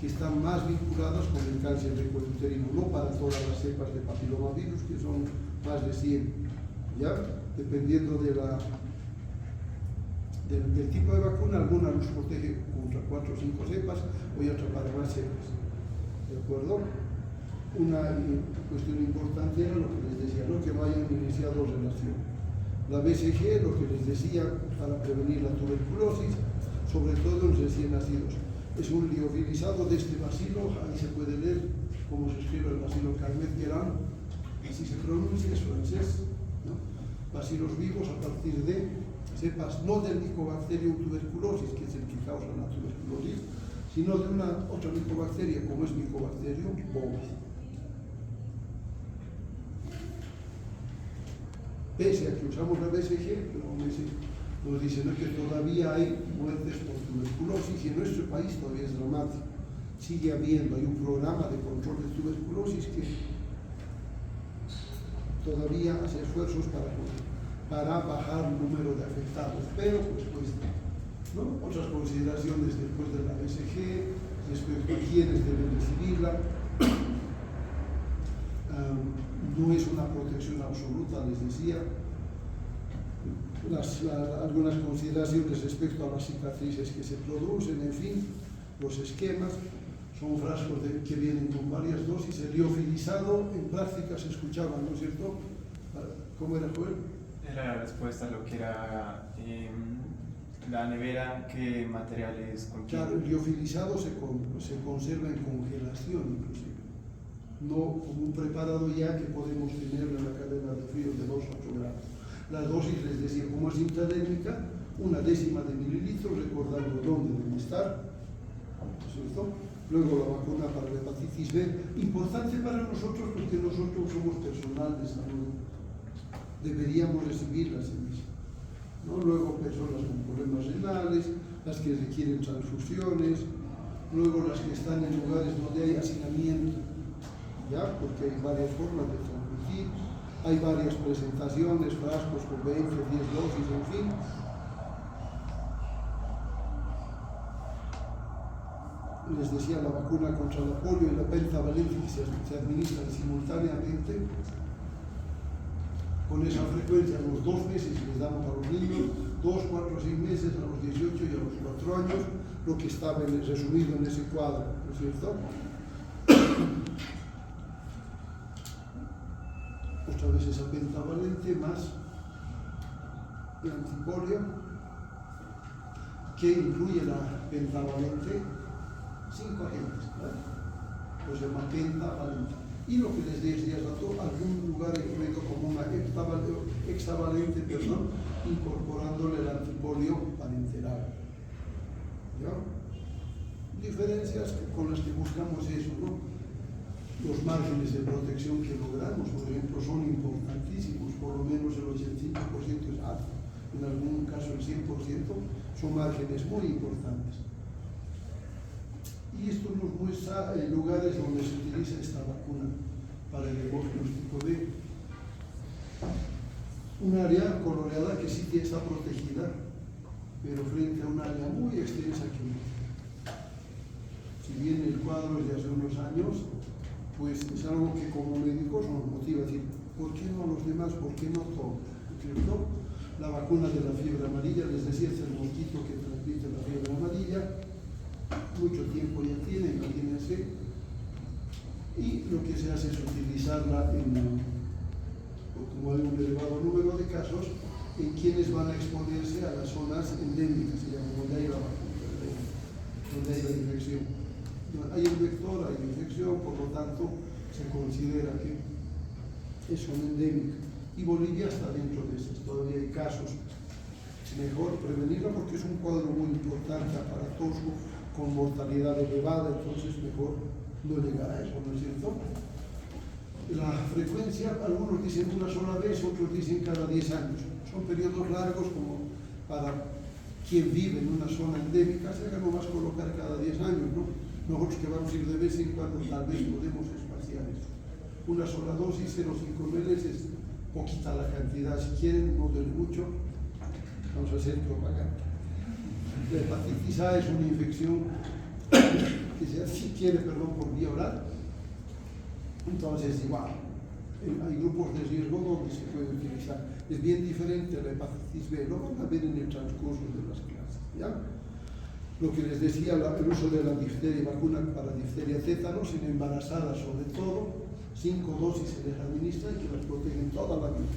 S1: que están más vinculadas con el cáncer de cuello uterino, no para todas las cepas de papilomavirus, que son más de 100, ¿ya? Dependiendo del tipo de vacuna, alguna los protege contra 4 o 5 cepas, y otra para más cepas, ¿de acuerdo? Una cuestión importante era lo que les decía, ¿no?, que no hayan iniciado relación. La BCG, lo que les decía, para prevenir la tuberculosis, sobre todo en recién nacidos. Es un liofilizado de este bacilo, ahí se puede leer cómo se escribe el bacilo Calmette-Guerin, así se pronuncia, es francés, ¿no? Bacilos vivos a partir de cepas no del Mycobacterium tuberculosis, que es el que causa la tuberculosis, sino de una otra micobacteria, como es Mycobacterium bovis. Pese a que usamos la BCG, nos dicen que todavía hay muertes por tuberculosis, y en nuestro país todavía es dramático. Sigue habiendo, hay un programa de control de tuberculosis que todavía hace esfuerzos para bajar el número de afectados, pero pues cuesta, ¿no? Otras consideraciones después de la BCG, respecto a quienes deben recibirla. No es una protección absoluta, les decía. Algunas consideraciones respecto a las cicatrices que se producen, en fin, los esquemas. Son frascos que vienen con varias dosis. El liofilizado en práctica se escuchaba, ¿no es cierto? ¿Cómo era, Joel?
S2: Era la respuesta a lo que era la nevera, qué materiales contiene.
S1: Claro, el liofilizado se conserva en congelación, inclusive. No como un preparado ya que podemos tener en la cadena de frío de 2 a 8 grados. La dosis, les decía, como es intradérmica, 1/10 de mililitros, recordando dónde deben estar, ¿cierto? Luego la vacuna para la hepatitis B, importante para nosotros porque nosotros somos personal de salud, deberíamos recibirlas en eso, ¿no? Luego personas con problemas renales, las que requieren transfusiones, luego las que están en lugares donde hay hacinamiento, ¿ya? Porque hay varias formas de transmitir, hay varias presentaciones, frascos con 20, 10 dosis, en fin. Les decía, la vacuna contra la polio y la pentavalente que se administran simultáneamente, con esa frecuencia, a los 2 meses les damos a los niños, 2, 4, 6 meses, a los 18 y a los 4 años, lo que estaba resumido en ese cuadro, ¿no es cierto? Otra vez esa pentavalente más el antipolio, que incluye la pentavalente, 5 agentes, ¿vale? Pues se llama pentavalente. Y lo que les decía, algún lugar incluido como una hexavalente, incorporándole el antipolio parenteral. ¿Ya? Diferencias con las que buscamos eso, ¿no? Los márgenes de protección que logramos, por ejemplo, son importantísimos, por lo menos el 85% es alto, en algún caso el 100%, son márgenes muy importantes. Y esto nos muestra lugares donde se utiliza esta vacuna para el diagnóstico de un área coloreada que sí que está protegida, pero frente a un área muy extensa que si bien el cuadro es de hace unos años, pues es algo que como médicos nos motiva a decir, ¿por qué no los demás? ¿Por qué no todos? ¿Cierto? La vacuna de la fiebre amarilla, les decía, es el mosquito que transmite la fiebre amarilla, mucho tiempo ya tiene, imagínense, y lo que se hace es utilizarla como hay un elevado número de casos, en quienes van a exponerse a las zonas endémicas, se llama, donde hay la vacuna, donde hay la infección. Hay un vector, hay infección, por lo tanto se considera que es zona endémica. Y Bolivia está dentro de esas, todavía hay casos. Es mejor prevenirla porque es un cuadro muy importante, aparatoso, con mortalidad elevada, entonces mejor no llegar a eso, ¿no es cierto? La frecuencia, algunos dicen una sola vez, otros dicen cada 10 años. Son periodos largos como para quien vive en una zona endémica, se haga nomás colocar cada 10 años, ¿no? Nosotros que vamos a ir de vez en cuando, tal vez podemos espaciar eso. Una sola dosis, 0,5 ml, es poquita la cantidad. Si quieren, no duele mucho, vamos a hacer propaganda. La hepatitis A es una infección que si quiere, por vía oral. Entonces, igual, hay grupos de riesgo donde se puede utilizar. Es bien diferente a la hepatitis B, lo van a ver en el transcurso de las clases, ¿ya? Lo que les decía, el uso de la difteria, vacuna para difteria tétanos en embarazadas sobre todo, 5 dosis se les administra y que las protegen toda la vida.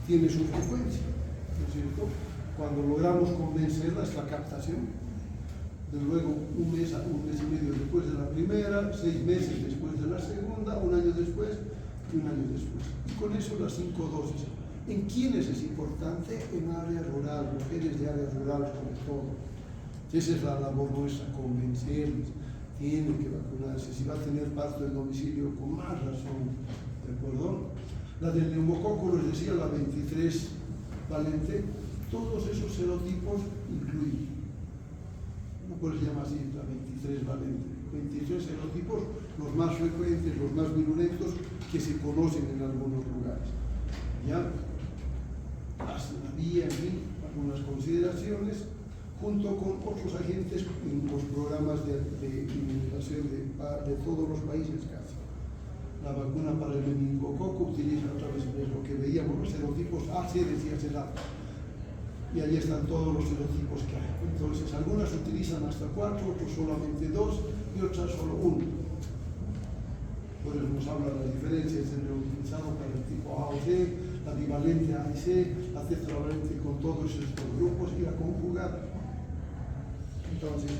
S1: Tiene su frecuencia, ¿no es cierto? Cuando logramos convencerlas, la captación, de luego un mes y medio después de la primera, 6 meses después de la segunda, 1 año después y 1 año después. Y con eso las 5 dosis. ¿En quiénes es importante? En áreas rurales, mujeres de áreas rurales sobre todo. Esa es la labor nuestra, convencerles, tienen que vacunarse. Si va a tener parto en domicilio, con más razón, ¿de acuerdo? La del neumococo, les decía, la 23 valente, todos esos serotipos incluyen. No puede se llama así, la 23 valente. 23 serotipos, los más frecuentes, los más virulentos, que se conocen en algunos lugares. ¿Ya? Había, en fin, algunas consideraciones, junto con otros agentes en los programas de inmunización de todos los países casi. La vacuna para el meningococo utiliza otra vez lo que veíamos, los serotipos A, C, decía Celato. Y ahí están todos los serotipos que hay. Entonces, algunas utilizan hasta 4, otros solamente 2 y otras solo 1. Por eso nos habla de las diferencias entre lo utilizado para el tipo A o C, la bivalente A y C, la tetravalente con todos estos grupos y la conjugada. Entonces,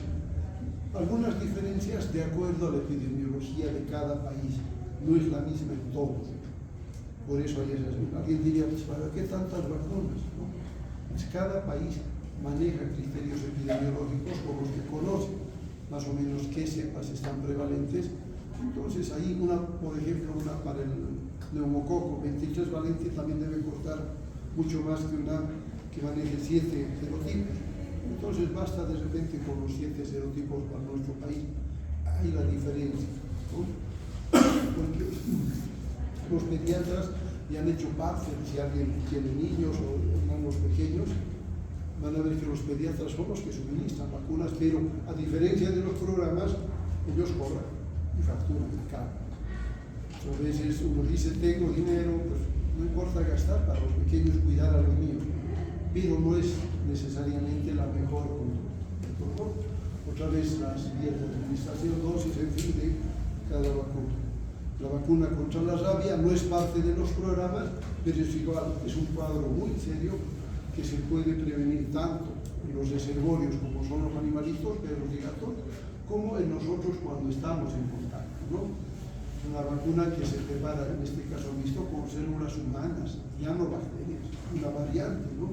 S1: algunas diferencias de acuerdo a la epidemiología de cada país, no es la misma en todos. Por eso alguien diría, pues, ¿para qué tantas vacunas? ¿No? Pues cada país maneja criterios epidemiológicos por los que conoce, más o menos qué cepas están prevalentes. Entonces ahí por ejemplo, una para el neumococo 23 valente también debe costar mucho más que una que maneje 7 serotipos. Entonces basta de repente con los 7 serotipos para nuestro país. Hay la diferencia, ¿no? Porque los pediatras ya han hecho parte, si alguien tiene niños o hermanos pequeños, van a ver que los pediatras son los que suministran vacunas, pero a diferencia de los programas, ellos cobran y facturan caro. A veces uno dice, tengo dinero, pues no importa gastar para los pequeños, cuidar a los niños, pero no es necesariamente la mejor control. Otra vez la siguiente administración, dosis, en fin, de cada vacuna. La vacuna contra la rabia no es parte de los programas, pero es igual, es un cuadro muy serio que se puede prevenir tanto en los reservorios, como son los animalitos, perros y gatos, como en nosotros cuando estamos en contacto, ¿no? Una vacuna que se prepara, en este caso visto, con células humanas, ya no bacterias, una variante, ¿no?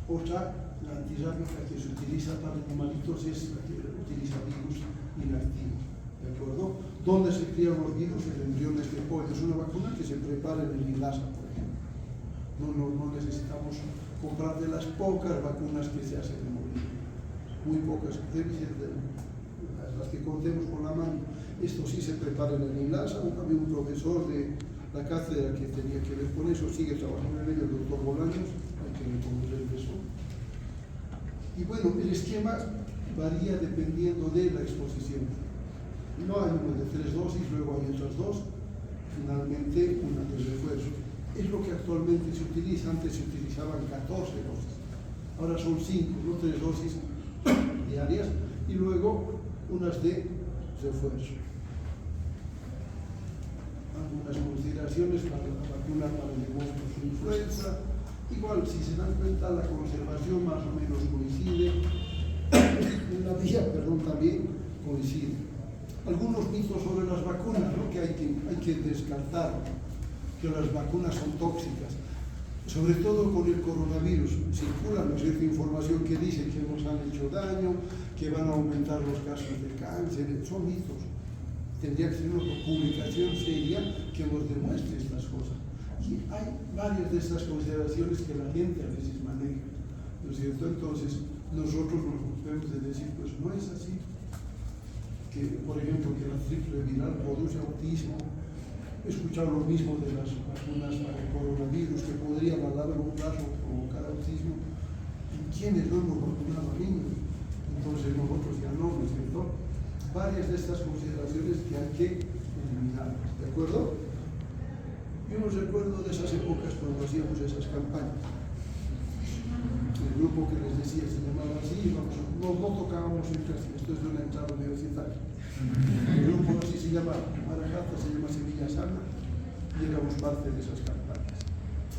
S1: Otra, la antirrábica que se utiliza para animalitos es la que utiliza virus inactivos, ¿de acuerdo? ¿Dónde se crían los virus? En embriones de pollo. Es una vacuna que se prepara en el Vilasa, por ejemplo. No necesitamos comprar de las pocas vacunas que se hacen en Bolivia. Muy pocas, deben ser las que contemos con la mano. Esto sí se prepara en el Vilasa. Había un profesor de la cátedra que tenía que ver con eso, sigue trabajando en ello, el doctor Bolaños, hay que reconocer eso. Y bueno, el esquema varía dependiendo de la exposición. No hay uno de 3 dosis, luego hay otras 2, finalmente una de refuerzo. Es lo que actualmente se utiliza, antes se utilizaban 14 dosis, ahora son 5, ¿no? 3 dosis diarias y luego unas de refuerzo. Algunas consideraciones para la vacuna para el negocio de influenza. Igual, si se dan cuenta, la conservación más o menos coincide, en la vía, también coincide. Algunos mitos sobre las vacunas, ¿no? Que hay que descartar, que las vacunas son tóxicas, sobre todo con el coronavirus. Circula, ¿no es cierto?, información que dice que nos han hecho daño, que van a aumentar los casos de cáncer, son mitos. Tendría que ser una publicación seria que nos demuestre estas cosas. Y hay varias de estas consideraciones que la gente a veces maneja, ¿no es cierto? Entonces, nosotros nos ocupemos de decir, pues no es así. Que, por ejemplo, que la triple viral produce autismo. He escuchado lo mismo de las vacunas para el coronavirus, que podrían a largo plazo provocar autismo. ¿En quiénes no hemos vacunado a niños? Entonces, nosotros ya no, ¿no es cierto? Varias de estas consideraciones que hay que eliminar, ¿de acuerdo? Yo no recuerdo de esas épocas cuando hacíamos esas campañas. El grupo que les decía se llamaba así, no tocábamos el casi, esto es de una entrada universitaria. El grupo así se llama Marajata, se llama Sevilla Sana, y éramos parte de esas campañas.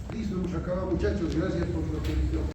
S1: Listo, hemos acabado, muchachos, gracias por su atención.